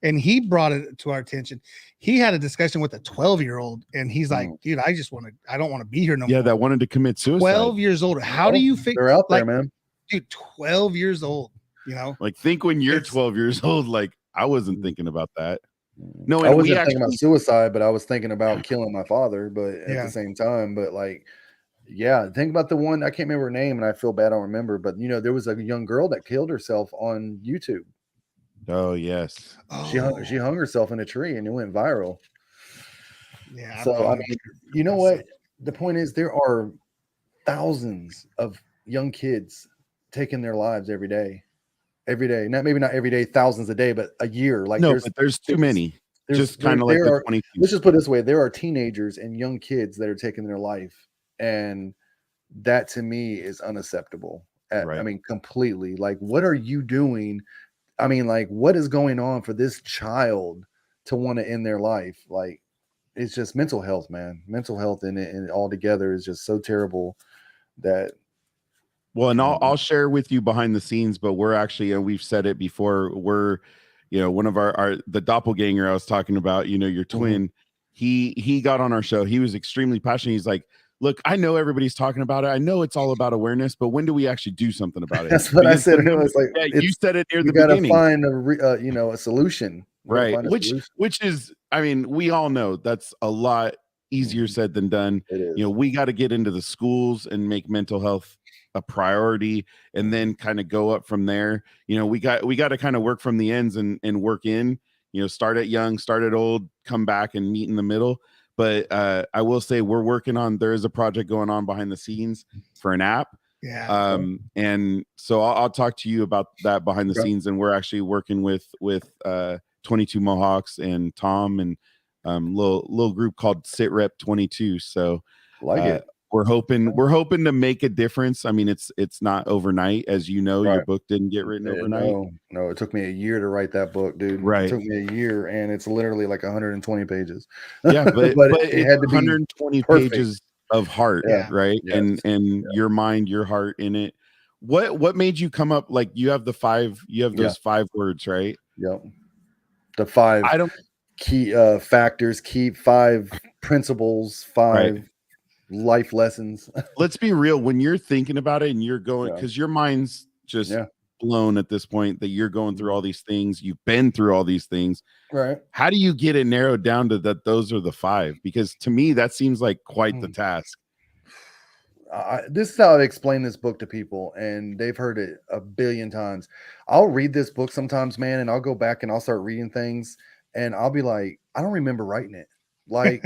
Speaker 2: And he brought it to our attention. He had a discussion with a 12-year-old, and he's like, dude, I don't want to be here no more.
Speaker 1: Yeah, that wanted to commit suicide.
Speaker 2: 12 years old. How do you figure?
Speaker 4: They're out there, man.
Speaker 2: Dude, 12 years old,
Speaker 1: Like, think when you're 12 years old, like, I wasn't thinking about that. No,
Speaker 4: I wasn't thinking about suicide, but I was thinking about killing my father, but at the same time, but like, think about the one, I can't remember her name, and I feel bad I don't remember, but there was a young girl that killed herself on YouTube.
Speaker 1: Oh yes.
Speaker 4: She hung herself in a tree, and it went viral.
Speaker 2: Yeah.
Speaker 4: So I mean, you know what? The point is, there are thousands of young kids taking their lives every day. Maybe not every day, thousands a day, but a year. Like
Speaker 1: there's too many. Just kind of like the 20.
Speaker 4: Let's just put it this way: there are teenagers and young kids that are taking their life, and that to me is unacceptable. I mean, completely. Like, what are you doing? I mean, like, what is going on for this child to want to end their life? Like, it's just mental health, man. Mental health in it and all together is just so terrible that.
Speaker 1: Well, and I'll share with you behind the scenes, but we're actually, and we've said it before, we're, one of the doppelganger I was talking about, your twin, he got on our show. He was extremely passionate. He's like, look, I know everybody's talking about it. I know it's all about awareness, but when do we actually do something about it?
Speaker 4: That's what I said. It was like,
Speaker 1: you said it near the
Speaker 4: beginning. You got
Speaker 1: to
Speaker 4: find a solution.
Speaker 1: Right. Which is, I mean, we all know that's a lot easier said than done.
Speaker 4: It is.
Speaker 1: We got to get into the schools and make mental health a priority, and then kind of go up from there. We got to kind of work from the ends and work in, start at young, start at old, come back and meet in the middle. But I will say there is a project going on behind the scenes for an app.
Speaker 2: Yeah.
Speaker 1: And so I'll talk to you about that behind the scenes. And we're actually working with 22 Mohawks and Tom and little group called Sit Rep 22. So we're hoping to make a difference. I mean, it's not overnight, as you know. Your book didn't get written overnight.
Speaker 4: No, it took me a year to write that book, dude.
Speaker 1: Right.
Speaker 4: It took me a year, and it's literally like 120 pages.
Speaker 1: Yeah, but
Speaker 4: it had to be
Speaker 1: 120
Speaker 4: perfect.
Speaker 1: pages of heart, right?
Speaker 4: Yes.
Speaker 1: And your mind, your heart in it. What made you come up, like, you have those 5 words, right?
Speaker 4: Yep. The 5 key factors, key 5 principles, 5 life lessons.
Speaker 1: Let's be real. When you're thinking about it and you're going, because your mind's just blown at this point that you're going through all these things, you've been through all these things,
Speaker 4: right?
Speaker 1: How do you get it narrowed down to that those are the 5? Because to me, that seems like quite the task.
Speaker 4: This is how I explain this book to people, and they've heard it a billion times. I'll read this book sometimes, man, and I'll go back and I'll start reading things, and I'll be like, I don't remember writing it. Like,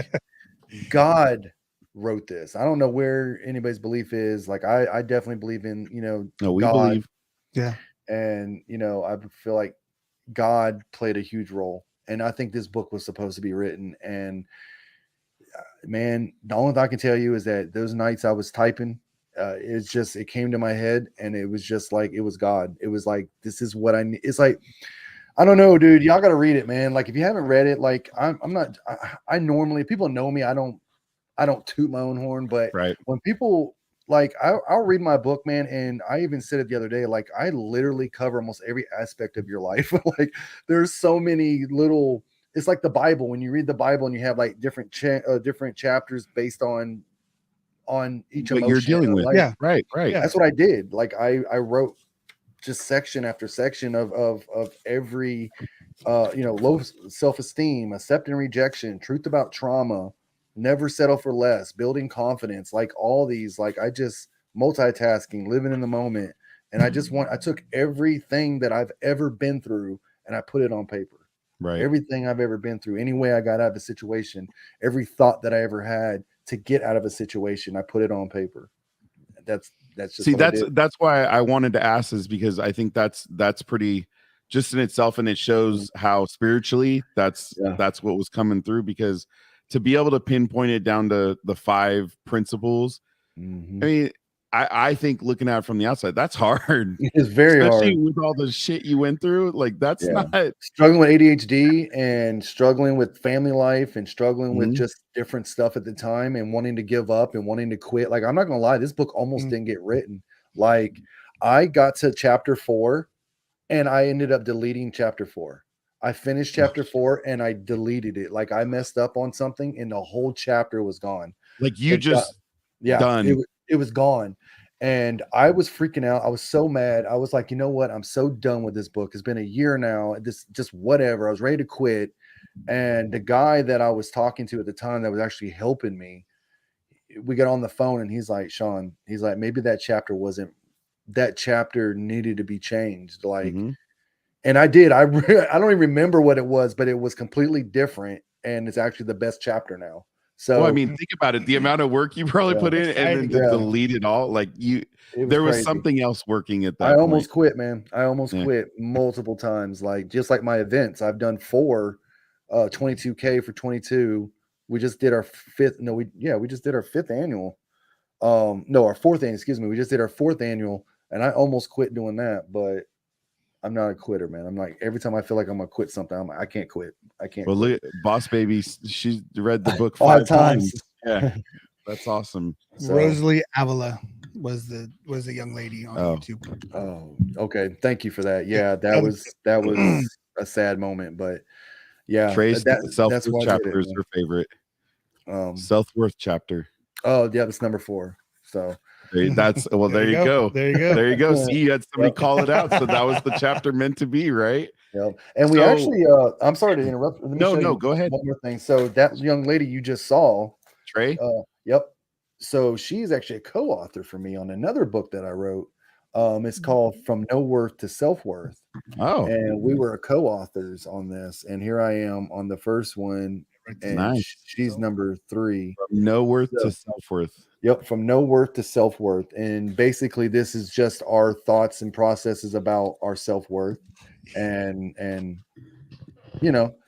Speaker 4: God wrote this. I don't know where anybody's belief is. Like, I definitely believe in,
Speaker 1: we
Speaker 4: God.
Speaker 1: believe.
Speaker 2: Yeah.
Speaker 4: And, I feel like God played a huge role. And I think this book was supposed to be written. And man, the only thing I can tell you is that those nights I was typing, it came to my head, and it was just like, it was God. It was like, this is what I need. It's like, I don't know, dude, y'all got to read it, man. Like, if you haven't read it, like, I normally, people know me. I don't toot my own horn, but when people, like, I'll read my book, man. And I even said it the other day, like, I literally cover almost every aspect of your life. Like, there's so many little, it's like the Bible. When you read the Bible and you have like different chapters based on each emotion
Speaker 1: you're dealing with.
Speaker 4: Life.
Speaker 1: Right.
Speaker 4: Yeah. That's what I did. Like, I wrote just section after section of every, low self-esteem, accepting rejection, truth about trauma, never settle for less, building confidence, like all these, like, I just multitasking, living in the moment. And I took everything that I've ever been through and I put it on paper.
Speaker 1: Right.
Speaker 4: Everything I've ever been through, any way I got out of a situation, every thought that I ever had to get out of a situation, I put it on paper. That's just
Speaker 1: that's why I wanted to ask, is because I think that's pretty just in itself, and it shows how spiritually that's what was coming through, because to be able to pinpoint it down to the 5 principles, I mean, I think looking at it from the outside, that's hard.
Speaker 4: It's very
Speaker 1: especially
Speaker 4: hard
Speaker 1: with all the shit you went through. Like, that's not
Speaker 4: struggling with ADHD and struggling with family life and struggling with just different stuff at the time and wanting to give up and wanting to quit. Like, I'm not gonna lie, this book almost didn't get written. Like, I got to chapter 4 and I ended up deleting chapter 4. I finished chapter 4 and I deleted it. Like, I messed up on something and the whole chapter was gone.
Speaker 1: Like, done.
Speaker 4: It was gone. And I was freaking out. I was so mad. I was like, you know what? I'm so done with this book. It's been a year now. This just whatever. I was ready to quit. And the guy that I was talking to at the time that was actually helping me, we got on the phone and he's like, Shawn, he's like, maybe that chapter needed to be changed. Like, and I did. I don't even remember what it was, but it was completely different. And it's actually the best chapter now. So,
Speaker 1: well, I mean, think about it. The amount of work you probably put in, and then to delete it all, like, there was something else working at that point.
Speaker 4: I almost quit, man. I almost quit multiple times. Like, just like my events, I've done 4 22K for 22. We just did our 5th. No, we just did our 5th annual. No, our 4th annual, excuse me. We just did our 4th annual, and I almost quit doing that, but I'm not a quitter, man. I'm like, every time I feel like I'm gonna quit something, I'm like, I can't quit. I can't.
Speaker 1: Well,
Speaker 4: quit.
Speaker 1: look, Boss Baby, she read the book 5 times. Yeah, that's awesome.
Speaker 2: So, Rosalie Avila was the young lady on YouTube.
Speaker 4: Oh, okay. Thank you for that. Yeah, that was a sad moment, but yeah,
Speaker 1: Trace, self-worth chapter is her favorite. Self-worth chapter.
Speaker 4: Oh yeah, that's number 4. So.
Speaker 1: There you go. There you go. See, you had somebody call it out. So that was the chapter meant to be, right?
Speaker 4: Yep. And we actually, I'm sorry to interrupt.
Speaker 1: No, go ahead.
Speaker 4: One more thing. So that young lady you just saw,
Speaker 1: Trey.
Speaker 4: Yep. So she's actually a co-author for me on another book that I wrote. It's called From No Worth to Self-Worth.
Speaker 1: Oh.
Speaker 4: And we were co-authors on this. And here I am on the first one. And
Speaker 1: nice.
Speaker 4: She's number 3.
Speaker 1: From no worth to self-worth.
Speaker 4: Yep, from no worth to self-worth. And basically this is just our thoughts and processes about our self-worth and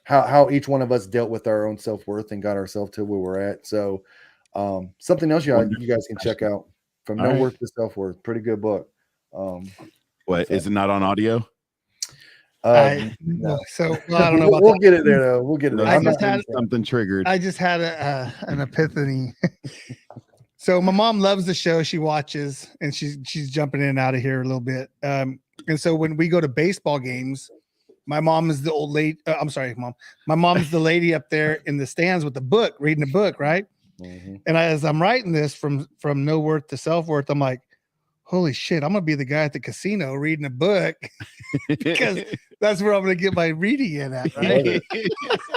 Speaker 4: how each one of us dealt with our own self-worth and got ourselves to where we're at. So Something else you
Speaker 1: Wonderful
Speaker 4: guys can check out, From No Worth to Self Worth. Pretty good book.
Speaker 1: What is it not on audio?
Speaker 4: No.
Speaker 2: So I don't know about
Speaker 4: we'll
Speaker 2: that.
Speaker 4: get it there though. We'll get it there.
Speaker 2: I just had
Speaker 1: something triggered.
Speaker 2: I just had an epiphany. So my mom loves the show. She watches, and she's jumping in and out of here a little bit. And so when we go to baseball games, my mom is the old lady. I'm sorry, Mom. My mom's the lady up there in the stands with the book, reading the book, right?
Speaker 4: Mm-hmm.
Speaker 2: And as I'm writing this from No Worth to Self Worth, I'm like, holy shit, I'm gonna be the guy at the casino reading a book because that's where I'm gonna get my reading in at, right?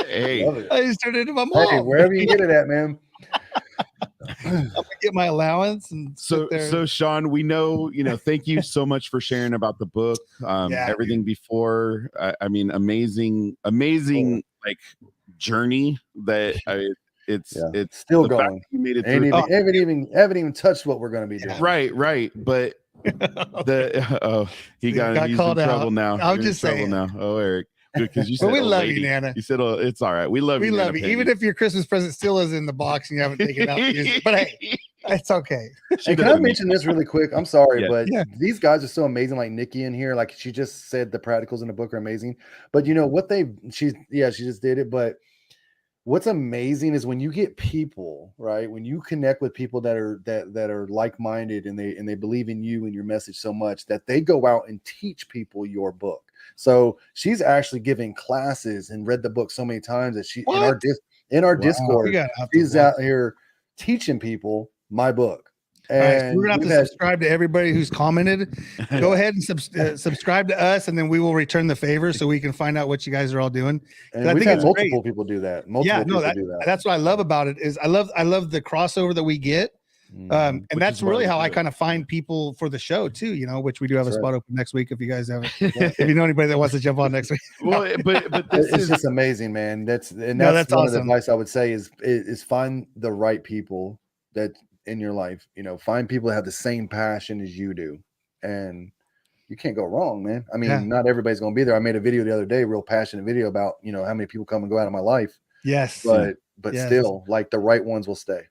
Speaker 1: Hey,
Speaker 2: I just turned into my mom.
Speaker 4: Hey, wherever you get it at, man.
Speaker 2: I'm gonna get my allowance and
Speaker 1: so Shawn, we know, thank you so much for sharing about the book, everything before. I mean, amazing like journey that it's
Speaker 4: still going.
Speaker 1: You made it
Speaker 4: through. Haven't even touched what we're going to be doing.
Speaker 1: Right. But he got he's
Speaker 2: called
Speaker 1: in trouble
Speaker 2: out.
Speaker 1: now.
Speaker 2: I'm just saying
Speaker 1: now. Oh, Eric. Because you said,
Speaker 2: we love
Speaker 1: lady.
Speaker 2: You, Nana.
Speaker 1: You said, it's all right. We love you.
Speaker 2: Love you. Even if your Christmas present still is in the box and you haven't taken it out. But hey, it's okay.
Speaker 4: Hey, can I mention this really quick? I'm sorry, but these guys are so amazing. Like Nikki in here, like she just said the practicals in the book are amazing. But you know what she just did it. But what's amazing is when you get people, right? When you connect with people that are like-minded and they believe in you and your message so much that they go out and teach people your book. So she's actually giving classes and read the book so many times that she in our Discord, she's out here teaching people my book. And
Speaker 2: we're gonna have to subscribe to everybody who's commented. Go ahead and subscribe to us, and then we will return the favor so we can find out what you guys are all doing.
Speaker 4: And I think it's multiple people do that.
Speaker 2: That's what I love about it. Is I love the crossover that we get. And that's really how I kind of find people for the show too, which we do have a spot open next week. If you guys have if you know anybody that wants to jump on next week.
Speaker 1: Well, but
Speaker 4: it's just amazing, man. That's one awesome. Of the advice I would say is find the right people that in your life, find people that have the same passion as you do. And you can't go wrong, man. I mean, not everybody's going to be there. I made a video the other day, real passionate video about, how many people come and go out of my life.
Speaker 2: Yes.
Speaker 4: But still, like the right ones will stay.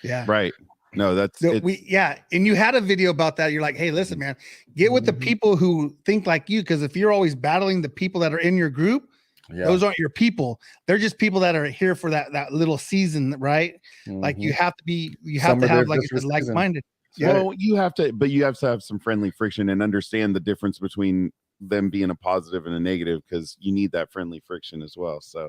Speaker 2: Yeah.
Speaker 1: Right. No, that's
Speaker 2: and you had a video about that. You're like, hey, listen, man, get with the people who think like you, because if you're always battling the people that are in your group, those aren't your people. They're just people that are here for that little season, right? Like you have to have like-minded.
Speaker 1: Well, you have to have some friendly friction and understand the difference between them being a positive and a negative, because you need that friendly friction as well. So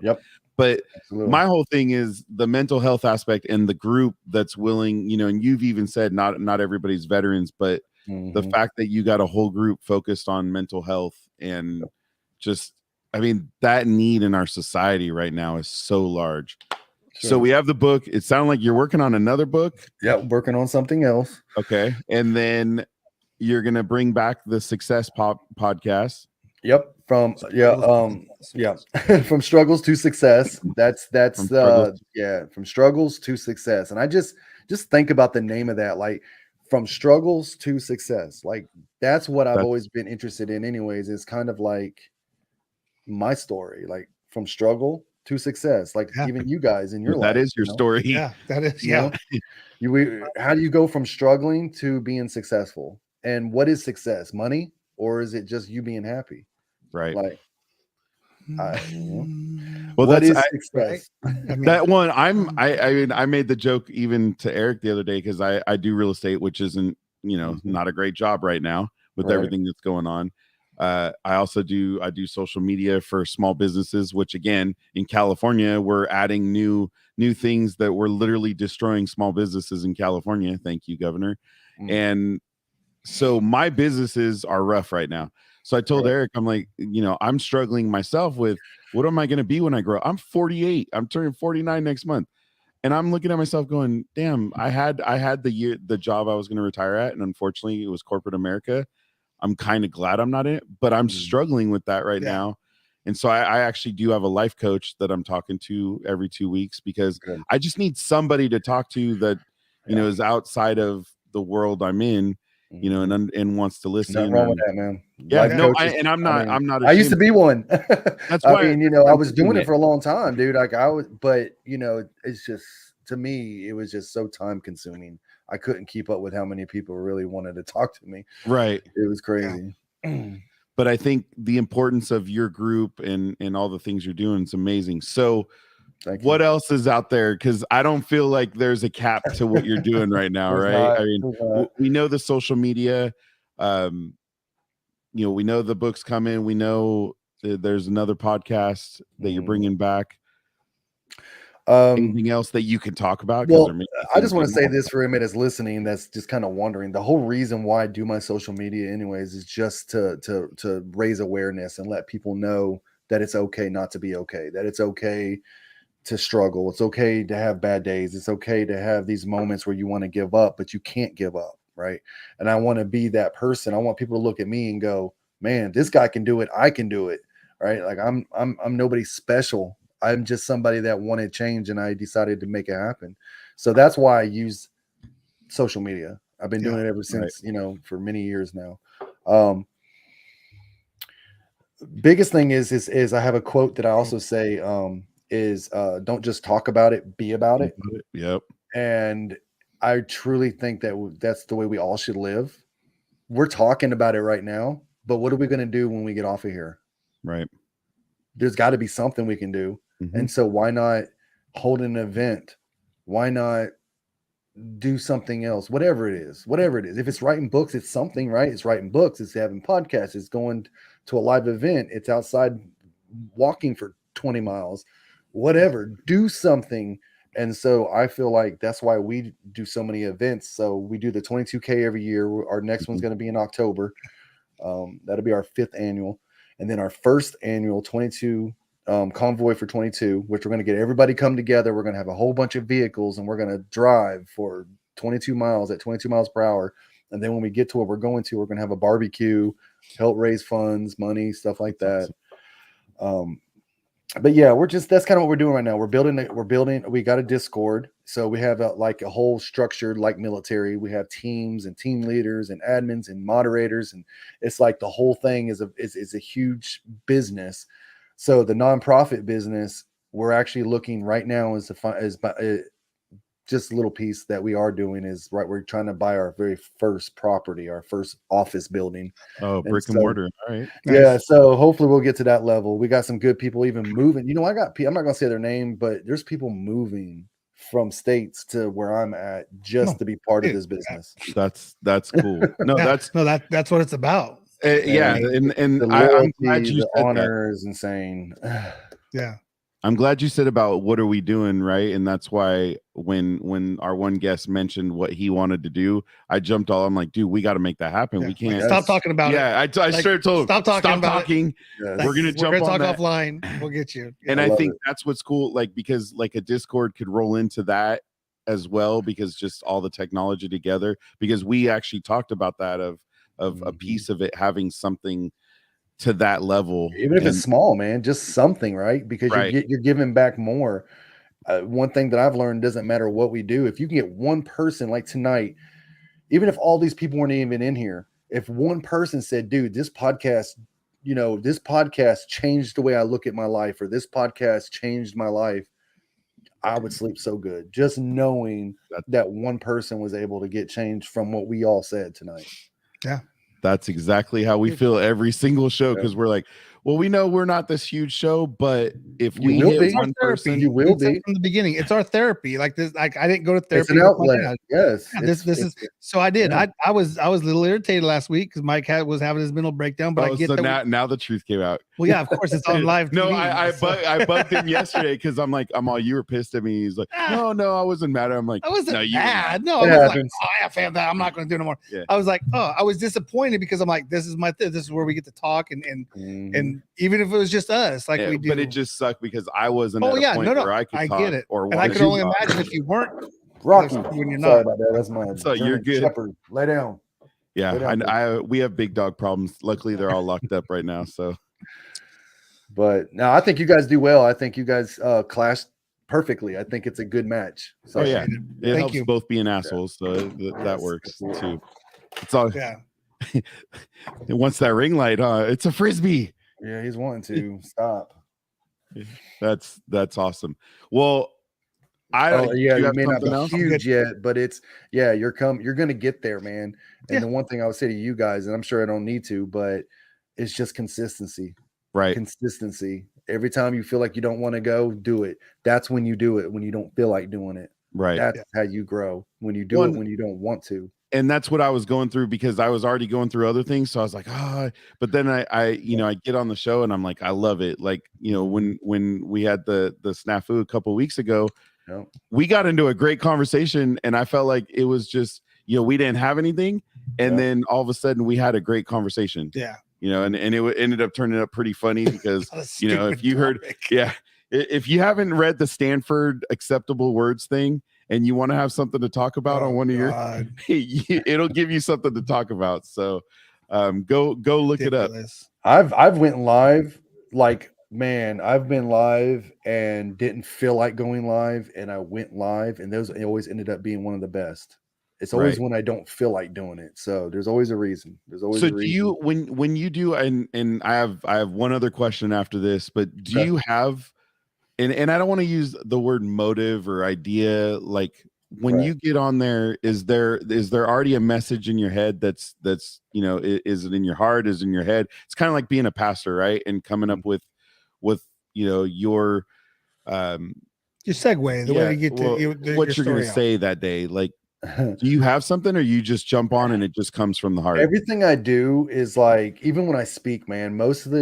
Speaker 1: but absolutely. My whole thing is the mental health aspect and the group that's willing, and you've even said not everybody's veterans, but the fact that you got a whole group focused on mental health and just, I mean, that need in our society right now is so large. Sure. So we have the book. It sounded like you're working on another book.
Speaker 4: Yeah, working on something else.
Speaker 1: Okay. And then you're going to bring back the Success podcast.
Speaker 4: Yep. From struggles to success. That's from struggles to success. And I just think about the name of that, like from struggles to success. Like that's what I've always been interested in anyways. Is kind of like my story, like from struggle to success, like even you guys in your life.
Speaker 1: That is your story.
Speaker 2: Yeah, that is.
Speaker 4: How do you go from struggling to being successful? And what is success? Money, or is it just you being happy?
Speaker 1: Right.
Speaker 4: Like,
Speaker 1: well,
Speaker 4: what is
Speaker 2: Right?
Speaker 4: success?
Speaker 2: I mean,
Speaker 1: that one, I made the joke even to Eric the other day, because I do real estate, which isn't, not a great job right now with everything that's going on. I also do social media for small businesses, which again, in California, we're adding new things that we're literally destroying small businesses in California. Thank you, Governor. And so my businesses are rough right now. So I told Eric, I'm like, I'm struggling myself with what am I going to be when I grow up? I'm 48. I'm turning 49 next month. And I'm looking at myself going, damn, I had the job I was going to retire at. And unfortunately it was corporate America. I'm kind of glad I'm not in it, but I'm struggling with that right now. And so I actually do have a life coach that I'm talking to every 2 weeks, because I just need somebody to talk to that, is outside of the world I'm in, and wants to listen.
Speaker 4: Nothing wrong with that, man.
Speaker 1: Yeah, I'm not.
Speaker 4: I used to be one.
Speaker 1: That's why
Speaker 4: I was doing it for a long time, dude. Like but it's just to me, it was just so time consuming. I couldn't keep up with how many people really wanted to talk to me.
Speaker 1: Right.
Speaker 4: It was crazy.
Speaker 2: Yeah.
Speaker 1: But I think the importance of your group and all the things you're doing is amazing. So what else is out there? Because I don't feel like there's a cap to what you're doing right now, right? I mean, we know the social media. You know, we know the books coming. We know there's another podcast that you're bringing back. Anything else that you can talk about?
Speaker 4: Well, I just want to say this for anybody that's listening, that's just kind of wondering. The whole reason why I do my social media anyways is just to raise awareness and let people know that it's okay not to be okay, that it's okay to struggle. It's okay to have bad days. It's okay to have these moments where you want to give up, but you can't give up. Right. And I want to be that person. I want people to look at me and go, man, this guy can do it. I can do it. Right. Like I'm nobody special. I'm just somebody that wanted change and I decided to make it happen. So that's why I use social media. I've been doing it ever since, you know, for many years now. Biggest thing is I have a quote that I also say don't just talk about it, be about it.
Speaker 1: Yep.
Speaker 4: And I truly think that that's the way we all should live. We're talking about it right now, but what are we going to do when we get off of here?
Speaker 1: Right.
Speaker 4: There's got to be something we can do. And so why not hold an event? Why not do something else? Whatever it is. If it's writing books, it's something, right? It's writing books. It's having podcasts. It's going to a live event. It's outside walking for 20 miles, whatever. Do something. And so I feel like that's why we do so many events. So we do the 22K every year. Our next one's going to be in October. That'll be our 5th annual. And then our first annual 22 convoy for 22, which we're going to get everybody come together. We're going to have a whole bunch of vehicles and we're going to drive for 22 miles at 22 miles per hour. And then when we get to where we're going to, we're going to have a barbecue, help raise funds, money, stuff like that. But yeah, that's kind of what we're doing right now. We got a Discord. So we have like a whole structured like military. We have teams and team leaders and admins and moderators. And it's like the whole thing is a huge business. So the nonprofit business, we're actually looking right now is just a little piece that we are doing is right. We're trying to buy our very first property, our first office building.
Speaker 1: Oh, brick and mortar. All right.
Speaker 4: Yeah. Nice. So hopefully we'll get to that level. We got some good people even moving. You know, I'm not going to say their name, but there's people moving from states to where I'm at just to be part of this business.
Speaker 1: That's cool. That's
Speaker 2: what it's about.
Speaker 1: Yeah. And
Speaker 4: the loyalty, I'm glad you said honor is insane.
Speaker 2: Yeah.
Speaker 1: I'm glad you said about what are we doing, right? And that's why when our one guest mentioned what he wanted to do, I jumped all. I'm like, dude, we got to make that happen. We can't
Speaker 2: stop talking about it.
Speaker 1: Yeah, I straight told him, stop talking.
Speaker 2: Yes.
Speaker 1: We're gonna jump on
Speaker 2: talk offline. We'll get you.
Speaker 1: And I think that's what's cool, like because like a Discord could roll into that as well, because just all the technology together. Because we actually talked about that of a piece of it having something to that level,
Speaker 4: even if it's small, man, just something, right? Because you're giving back more. One thing that I've learned, doesn't matter what we do, if you can get one person like tonight, even if all these people weren't even in here, if one person said, dude, this podcast changed the way I look at my life, or this podcast changed my life, I would sleep so good just knowing that one person was able to get changed from what we all said tonight.
Speaker 2: Yeah.
Speaker 1: That's exactly how we feel every single show, because we're like, well, we know we're not this huge show, but if we hit one person,
Speaker 2: you will be from the beginning. It's our therapy. Like this, like I didn't go to therapy.
Speaker 4: It's an outlet. Yes.
Speaker 2: Yeah, this is so I did. Yeah. I was a little irritated last week because Mike was having his mental breakdown. But I get that
Speaker 1: now the truth came out.
Speaker 2: Well, yeah, of course it's on live.
Speaker 1: No,
Speaker 2: TV,
Speaker 1: I bugged him yesterday because I'm like, you were pissed at me. He's like, no, I wasn't mad. I'm like,
Speaker 2: I wasn't mad. No, I was like, I have found that I'm not going to do no more. Yeah. I was like, I was disappointed because I'm like, this is where we get to talk and even if it was just us, like we do.
Speaker 1: But it just sucked because I wasn't at a point where I could talk.
Speaker 2: Get it. And I could only imagine if you weren't.
Speaker 4: Rocky, when you're not. Sorry about that. That's my
Speaker 1: so you're good.
Speaker 4: Shepherd. Lay down.
Speaker 1: Yeah, we have big dog problems. Luckily, they're all locked up right now. So,
Speaker 4: but now I think you guys do well. I think you guys clash perfectly. I think it's a good match. So
Speaker 1: it helps both being assholes. So that works too. It's all it wants that ring light. It's a frisbee.
Speaker 4: Yeah, he's wanting to stop.
Speaker 1: That's awesome. Well, I
Speaker 4: yeah,
Speaker 1: do you
Speaker 4: you
Speaker 1: have
Speaker 4: may not
Speaker 1: something
Speaker 4: be
Speaker 1: else?
Speaker 4: huge yet, but it's you're gonna get there, man. And
Speaker 2: Yeah.
Speaker 4: the one thing I would say to you guys, and I'm sure I don't need to, but it's just consistency.
Speaker 1: Right.
Speaker 4: Consistency. Every time you feel like you don't want to go, do it. That's when you do it. When you don't feel like doing it,
Speaker 1: Right.
Speaker 4: that's how you grow. When you do it when you don't want to.
Speaker 1: And that's what I was going through because I was already going through other things. So I was like, but then I get on the show and I'm like, I love it. Like, when we had the snafu a couple weeks ago, we got into a great conversation and I felt like it was just, we didn't have anything. And then all of a sudden we had a great conversation.
Speaker 2: Yeah.
Speaker 1: And it ended up turning up pretty funny because, if you heard, if you haven't read the Stanford acceptable words thing, and you want to have something to talk about on one of your, it'll give you something to talk about. So go look it up.
Speaker 4: I've went live, like, man, I've been live and didn't feel like going live, and I went live, and those always ended up being one of the best. It's always when I don't feel like doing it. So there's always a reason. There's always a reason.
Speaker 1: Do you when you do, and I have one other question after this, but do you have, and I don't want to use the word motive or idea, like when you get on there, is there already a message in your head that's is it in your heart, is it in your head? It's kind of like being a pastor, right? And coming up with your
Speaker 2: segue, the way to get to
Speaker 1: what you're going to say that day. Like, do you have something, or you just jump on and it just comes from the heart?
Speaker 4: Everything I do is like, even when I speak, man, most of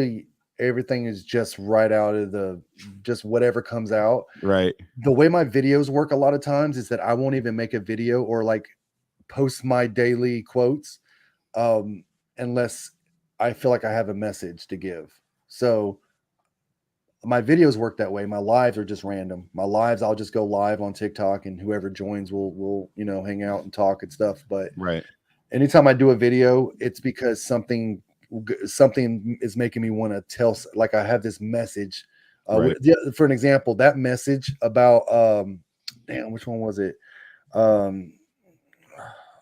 Speaker 4: everything is just right out of just whatever comes out.
Speaker 1: Right.
Speaker 4: The way my videos work a lot of times is that I won't even make a video or like post my daily quotes unless I feel like I have a message to give. So my videos work that way. My lives are just random. My lives, I'll just go live on TikTok, and whoever joins will hang out and talk and stuff. But anytime I do a video, it's because something is making me want to tell, like, I have this message. For an example, that message about which one was it?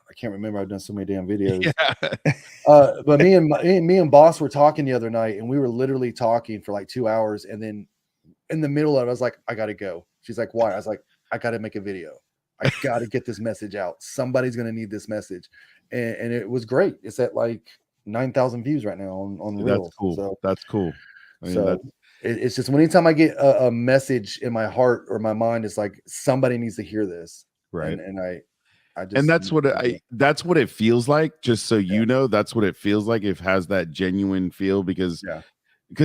Speaker 4: I can't remember. I've done so many damn videos. But me and Boss were talking the other night, and we were literally talking for like 2 hours, and then in the middle of it, I was like, I gotta go. She's like, why? I was like, I gotta make a video. I gotta get this message out. Somebody's gonna need this message. And it was great. It's at like 9,000 views right now on Reels.
Speaker 1: That's cool.
Speaker 4: So
Speaker 1: that's cool. I mean,
Speaker 4: it's just anytime I get a message in my heart or my mind, it's like somebody needs to hear this.
Speaker 1: Right.
Speaker 4: And I just,
Speaker 1: and that's what it feels like. Just so you know, that's what it feels like. It has that genuine feel because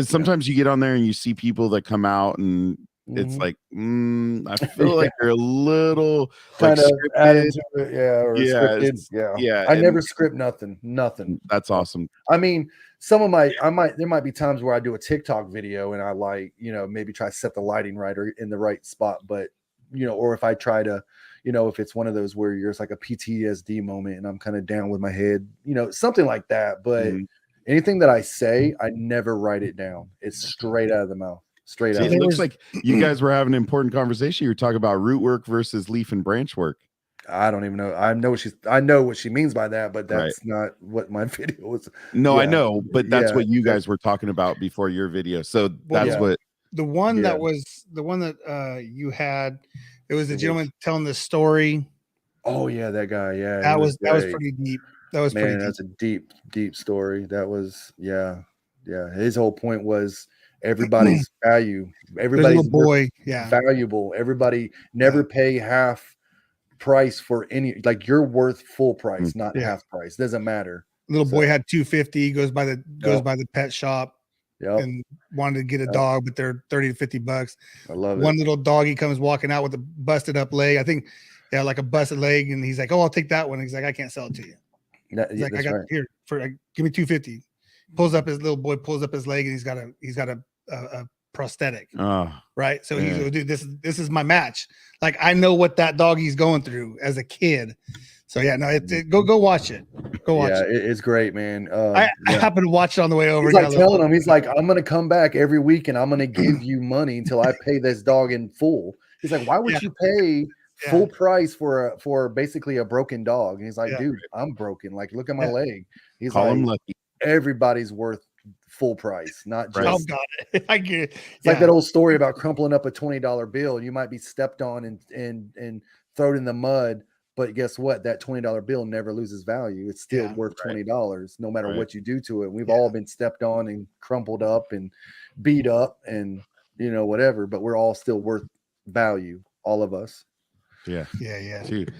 Speaker 1: sometimes you get on there and you see people that come out and it's like, I feel like you're a little
Speaker 4: kind
Speaker 1: like
Speaker 4: of added
Speaker 1: scripted.
Speaker 4: to it, or scripted. I never script nothing.
Speaker 1: That's awesome.
Speaker 4: I mean, there might be times where I do a TikTok video and I like, maybe try to set the lighting right or in the right spot, but or if I try to, if it's one of those where you're like a PTSD moment and I'm kind of down with my head, something like that. But anything that I say, I never write it down. It's straight out of the mouth. Straight out.
Speaker 1: It looks like you guys were having an important conversation. You were talking about root work versus leaf and branch work.
Speaker 4: I don't even know. I know what she means by that, but that's not what my video was.
Speaker 1: No, I know, but that's what you guys were talking about before your video. So that's what
Speaker 2: the one that was the one that you had. It was the gentleman telling this story.
Speaker 4: Oh yeah, that guy. Yeah,
Speaker 2: that was pretty deep. That was pretty deep.
Speaker 4: That's a deep story. That was His whole point was everybody's value. Everybody's
Speaker 2: boy,
Speaker 4: valuable. Everybody never pay half price for any. Like, you're worth full price, not half price. Doesn't matter.
Speaker 2: Little boy had $250. Goes by the pet shop. And wanted to get a dog, but they're $30 to $50.
Speaker 4: I love it.
Speaker 2: One little doggy comes walking out with a busted up leg. I think, like a busted leg, and he's like, "Oh, I'll take that one." He's like, "I can't sell it to you." He's like, "I got here for give me $250." Pulls up his leg, and he's got a prosthetic. Right. So he's like, "Dude, this is my match." Like, I know what that doggy's going through as a kid. So go watch it. Go watch it.
Speaker 4: It's great, man.
Speaker 2: I happened to watch it on the way over.
Speaker 4: He's like telling him, he's like, I'm gonna come back every week and I'm gonna give you money until I pay this dog in full. He's like, why would you pay full price for basically a broken dog? And he's like, dude, I'm broken. Like, look at my leg. He's like,
Speaker 1: him lucky.
Speaker 4: Everybody's worth full price, not just.
Speaker 1: Right.
Speaker 2: Oh, got it. I get it.
Speaker 4: It's like that old story about crumpling up a $20 bill. You might be stepped on and thrown in the mud, but guess what? That $20 bill never loses value. It's still worth $20, no matter what you do to it. We've all been stepped on and crumpled up and beat up and whatever, but we're all still worth value, all of us.
Speaker 1: Yeah.
Speaker 2: Dude.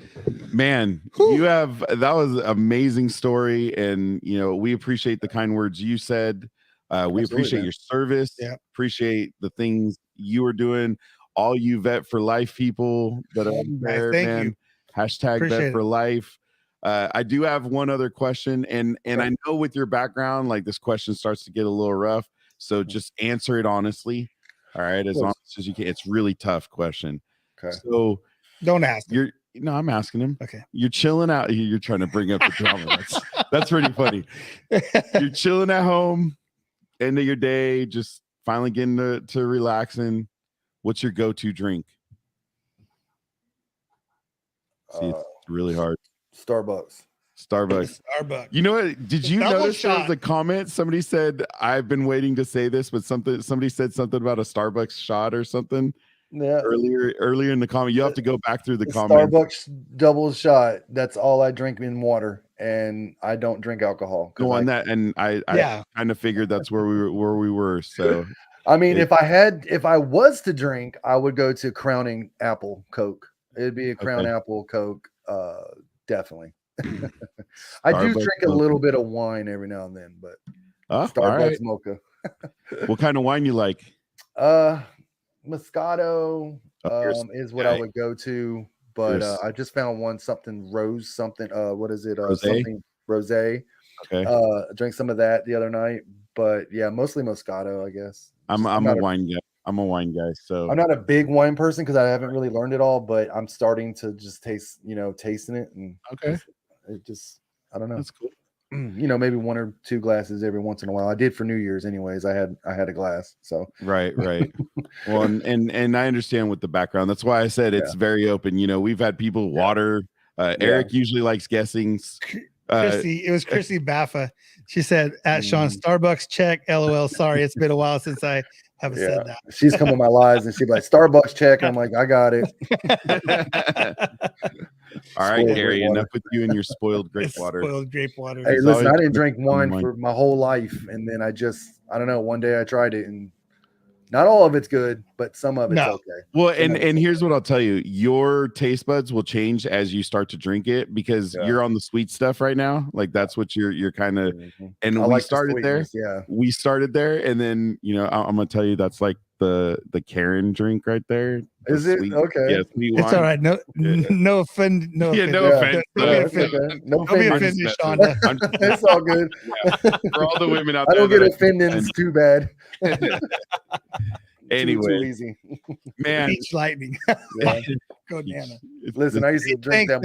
Speaker 1: Man, that was an amazing story. And, we appreciate the kind words you said. We appreciate your service.
Speaker 2: Yeah.
Speaker 1: Appreciate the things you are doing. All you Vet for Life people that are there,
Speaker 2: thank
Speaker 1: man.
Speaker 2: you.
Speaker 1: Hashtag
Speaker 2: Appreciate
Speaker 1: Vet for Life. I do have one other question. And I know with your background, like this question starts to get a little rough. So just answer it honestly. All right. As honest as you can. It's really tough question.
Speaker 4: Okay.
Speaker 1: So
Speaker 2: don't ask him.
Speaker 1: I'm asking him.
Speaker 2: Okay.
Speaker 1: You're chilling out. You're trying to bring up the drama. That's pretty funny. You're chilling at home, end of your day, just finally getting to relaxing. What's your go-to drink? See, it's really hard.
Speaker 4: Starbucks.
Speaker 1: You know what? Did you notice there was a comment? Somebody said, I've been waiting to say this, but somebody said something about a Starbucks shot or something.
Speaker 4: Yeah.
Speaker 1: Earlier in the comment. You have to go back through the comments.
Speaker 4: Starbucks double shot. That's all I drink in water, and I don't drink alcohol.
Speaker 1: Go on that, and I kind of figured that's where we were. So
Speaker 4: I mean, if I was to drink, I would go to Crowning Apple Coke. It'd be a Crown Apple Coke, definitely. I do drink a little bit of wine every now and then, but Starbucks mocha.
Speaker 1: What kind of wine you like?
Speaker 4: Moscato is what I would go to, but I just found what is it? Something rosé.
Speaker 1: Okay.
Speaker 4: Drank some of that the other night, but yeah, mostly Moscato, I guess.
Speaker 1: I'm a wine guy. I'm a wine guy, so
Speaker 4: I'm not a big wine person because I haven't really learned it all, but I'm starting to just tasting it, and it just I don't know.
Speaker 1: That's cool.
Speaker 4: Maybe 1 or 2 glasses every once in a while. I did for New Year's anyways. I had a glass. So
Speaker 1: right. Well, and I understand with the background. That's why I said it's very open. We've had people water. Eric usually likes guessing.
Speaker 2: It was Chrissy Baffa. She said at Shawn, Starbucks check. LOL. Sorry, it's been a while since I haven't said that.
Speaker 4: She's come on my lives and she'd be like, Starbucks check. And I'm like, I got it.
Speaker 1: All right, Gary, enough with you and your spoiled grape water.
Speaker 4: Hey, listen, I didn't drink wine for my whole life. And then I don't know, one day I tried it and not all of it's good, but some of it's okay.
Speaker 1: Well, and here's what I'll tell you. Your taste buds will change as you start to drink it because you're on the sweet stuff right now. Like that's what you're kind of, and we started there.
Speaker 4: Yeah.
Speaker 1: We started there. And then, I'm going to tell you, that's like the Karen drink right there.
Speaker 4: Is it? Okay.
Speaker 1: Yeah, sweet wine.
Speaker 2: It's all right. No offense.
Speaker 1: No offense.
Speaker 2: Don't be offended, Shawn.
Speaker 4: It's all good.
Speaker 1: For all the women out
Speaker 4: there. I
Speaker 1: don't
Speaker 4: get offended. It's too bad.
Speaker 1: Anyway,
Speaker 4: too easy.
Speaker 1: Man,
Speaker 2: Beach lightning. Go Nana.
Speaker 4: Listen, I used to drink them.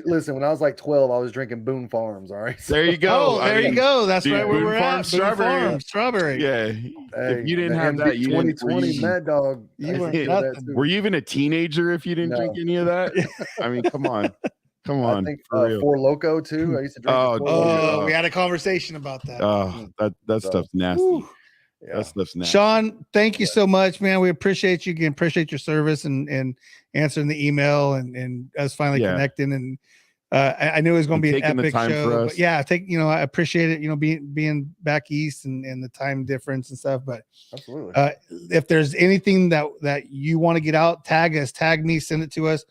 Speaker 4: Listen, when I was like 12, I was drinking Boone Farms. All right.
Speaker 1: There you go.
Speaker 2: You go. That's right where we're at.
Speaker 1: Strawberry. Yeah.
Speaker 4: Hey,
Speaker 1: if you didn't have that, you
Speaker 4: 2020 Mad Dog.
Speaker 1: Were you even a teenager if you didn't drink any of that? I mean, come on. I think
Speaker 4: Four Loko too. I used to drink.
Speaker 2: We had a conversation about that.
Speaker 1: Oh, that stuff's nasty. Whew. Yeah. That stuff's nasty.
Speaker 2: Shawn, thank you so much, man. We appreciate you again. Appreciate your service and answering the email and us finally connecting. And I knew it was going to be an epic show. But I appreciate it. Being back east and the time difference and stuff. But
Speaker 4: absolutely,
Speaker 2: if there's anything that you want to get out, tag us, tag me, send it to us.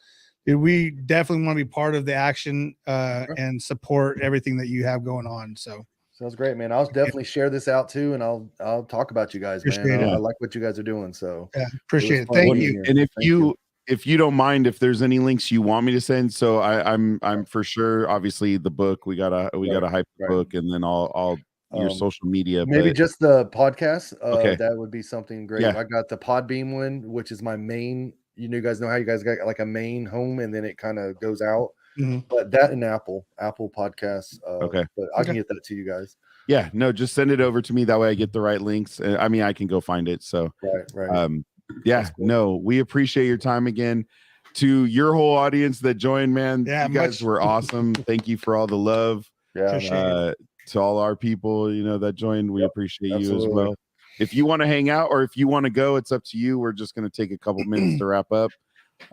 Speaker 2: We definitely want to be part of the action and support everything that you have going on. So.
Speaker 4: Sounds great, man. I'll definitely share this out too, and I'll talk about you guys, man. I like what you guys are doing. So
Speaker 2: appreciate it. Thank you.
Speaker 1: And if you don't mind, if there's any links you want me to send, so I'm for sure. Obviously, the book we got a hype book, and then all your social media.
Speaker 4: Maybe just the podcast. That would be something great. Yeah. I got the Podbeam one, which is my main. You guys know how you guys got like a main home, and then it kind of goes out.
Speaker 2: Mm-hmm.
Speaker 4: But that and Apple Podcasts. But I can get that to you guys.
Speaker 1: Yeah, no, just send it over to me. That way I get the right links. I mean, I can go find it. So
Speaker 4: right.
Speaker 1: Yeah, cool. No, we appreciate your time again. To your whole audience that joined, man, you guys were awesome. Thank you for all the love.
Speaker 4: Yeah.
Speaker 1: to all our people, you know, that joined. We appreciate you as
Speaker 4: absolutely.
Speaker 1: well. If you want to hang out or if you want to go, it's up to you. We're just going to take a couple minutes to wrap up.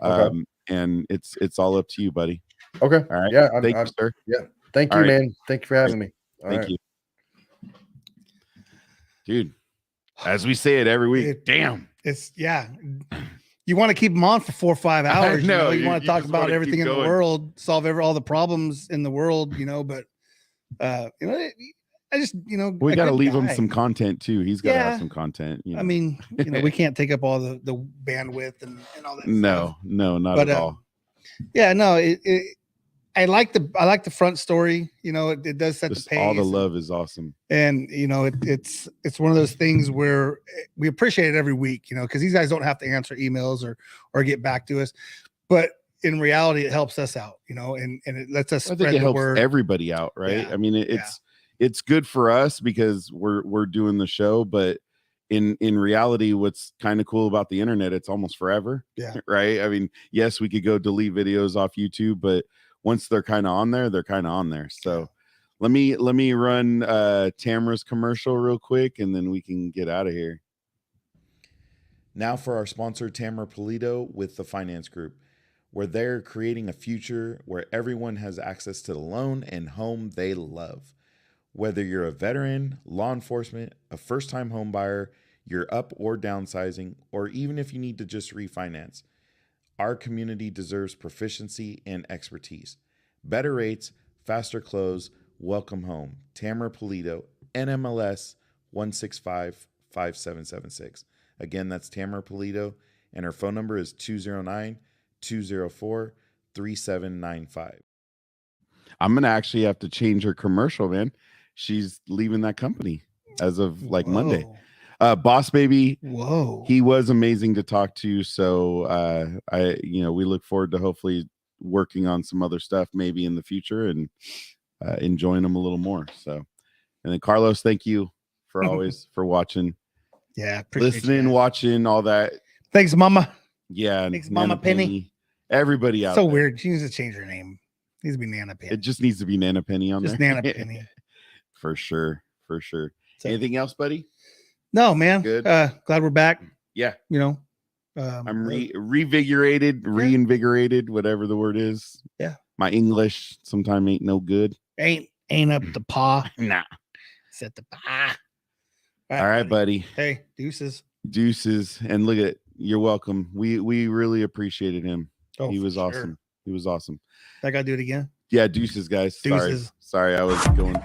Speaker 4: Okay.
Speaker 1: And it's all up to you, buddy.
Speaker 4: Okay.
Speaker 1: All right.
Speaker 4: Yeah.
Speaker 1: Thank you, sir.
Speaker 4: Yeah. Thank
Speaker 1: All
Speaker 4: you,
Speaker 1: right.
Speaker 4: man. Thank you for having me. All
Speaker 1: Thank
Speaker 4: right.
Speaker 1: you. Dude, as we say it every week, damn.
Speaker 2: It's you want to keep them on for 4 or 5 hours.
Speaker 1: know,
Speaker 2: you want
Speaker 1: you
Speaker 2: to talk
Speaker 1: just
Speaker 2: about
Speaker 1: wanna keep
Speaker 2: everything in the
Speaker 1: going.
Speaker 2: world, solve all the problems in the world, but you know, I just,
Speaker 1: We
Speaker 2: a
Speaker 1: got to
Speaker 2: good
Speaker 1: leave him
Speaker 2: guy.
Speaker 1: some content too. He's got to have
Speaker 2: Yeah.
Speaker 1: some content.
Speaker 2: I mean, we can't take up all the bandwidth and all that stuff.
Speaker 1: No, not at all.
Speaker 2: Yeah, no, I like the front story. It does set
Speaker 1: Just
Speaker 2: the pace.
Speaker 1: all the love is awesome.
Speaker 2: And it's one of those things where we appreciate it every week, because these guys don't have to answer emails or get back to us, but in reality, it helps us out, and it lets us
Speaker 1: I
Speaker 2: spread
Speaker 1: think it
Speaker 2: the
Speaker 1: helps
Speaker 2: word.
Speaker 1: everybody out, right?
Speaker 2: Yeah.
Speaker 1: I mean, it's good for us because we're doing the show, but in reality, what's kind of cool about the internet, it's almost forever.
Speaker 2: Yeah.
Speaker 1: Right. I mean, yes, we could go delete videos off YouTube, but once they're kind of on there, they're kind of on there. So let me run Tamara's commercial real quick, and then we can get out of here. Now for our sponsor, Tamara Pulido with the Finance Group, where they're creating a future where everyone has access to the loan and home they love. Whether you're a veteran, law enforcement, a first-time home buyer, you're up or downsizing, or even if you need to just refinance, our community deserves proficiency and expertise. Better rates, faster close, welcome home. Tamara Pulido, NMLS 1655776. Again, that's Tamara Pulido, and her phone number is 209-204-3795. I'm going to actually have to change her commercial, man. She's leaving that company as of Monday. Boss Baby.
Speaker 2: Whoa.
Speaker 1: He was amazing to talk to. So we look forward to hopefully working on some other stuff maybe in the future and enjoying them a little more. So, and then Carlos, thank you for always for watching.
Speaker 2: Yeah.
Speaker 1: Listening, watching, all that.
Speaker 2: Thanks, Mama.
Speaker 1: Yeah.
Speaker 2: Thanks, Mama Penny.
Speaker 1: Everybody out
Speaker 2: so
Speaker 1: there.
Speaker 2: Weird. She needs to change her name. It needs to be Nana Penny.
Speaker 1: It just needs to be Nana Penny on
Speaker 2: just
Speaker 1: there.
Speaker 2: Nana Penny.
Speaker 1: For sure. So, anything else, buddy?
Speaker 2: No, man.
Speaker 1: Good.
Speaker 2: Glad we're back.
Speaker 1: Yeah.
Speaker 2: I'm
Speaker 1: reinvigorated, whatever the word is.
Speaker 2: Yeah.
Speaker 1: My English sometime ain't no good.
Speaker 2: Ain't up the paw.
Speaker 1: Nah.
Speaker 2: Set the paw.
Speaker 1: All right, buddy.
Speaker 2: Hey, deuces.
Speaker 1: And look at it. You're welcome. We really appreciated him.
Speaker 2: Oh,
Speaker 1: he was
Speaker 2: sure.
Speaker 1: awesome. He was awesome.
Speaker 2: I gotta do it again.
Speaker 1: Yeah, deuces, guys.
Speaker 2: Deuces.
Speaker 1: Sorry, I was going.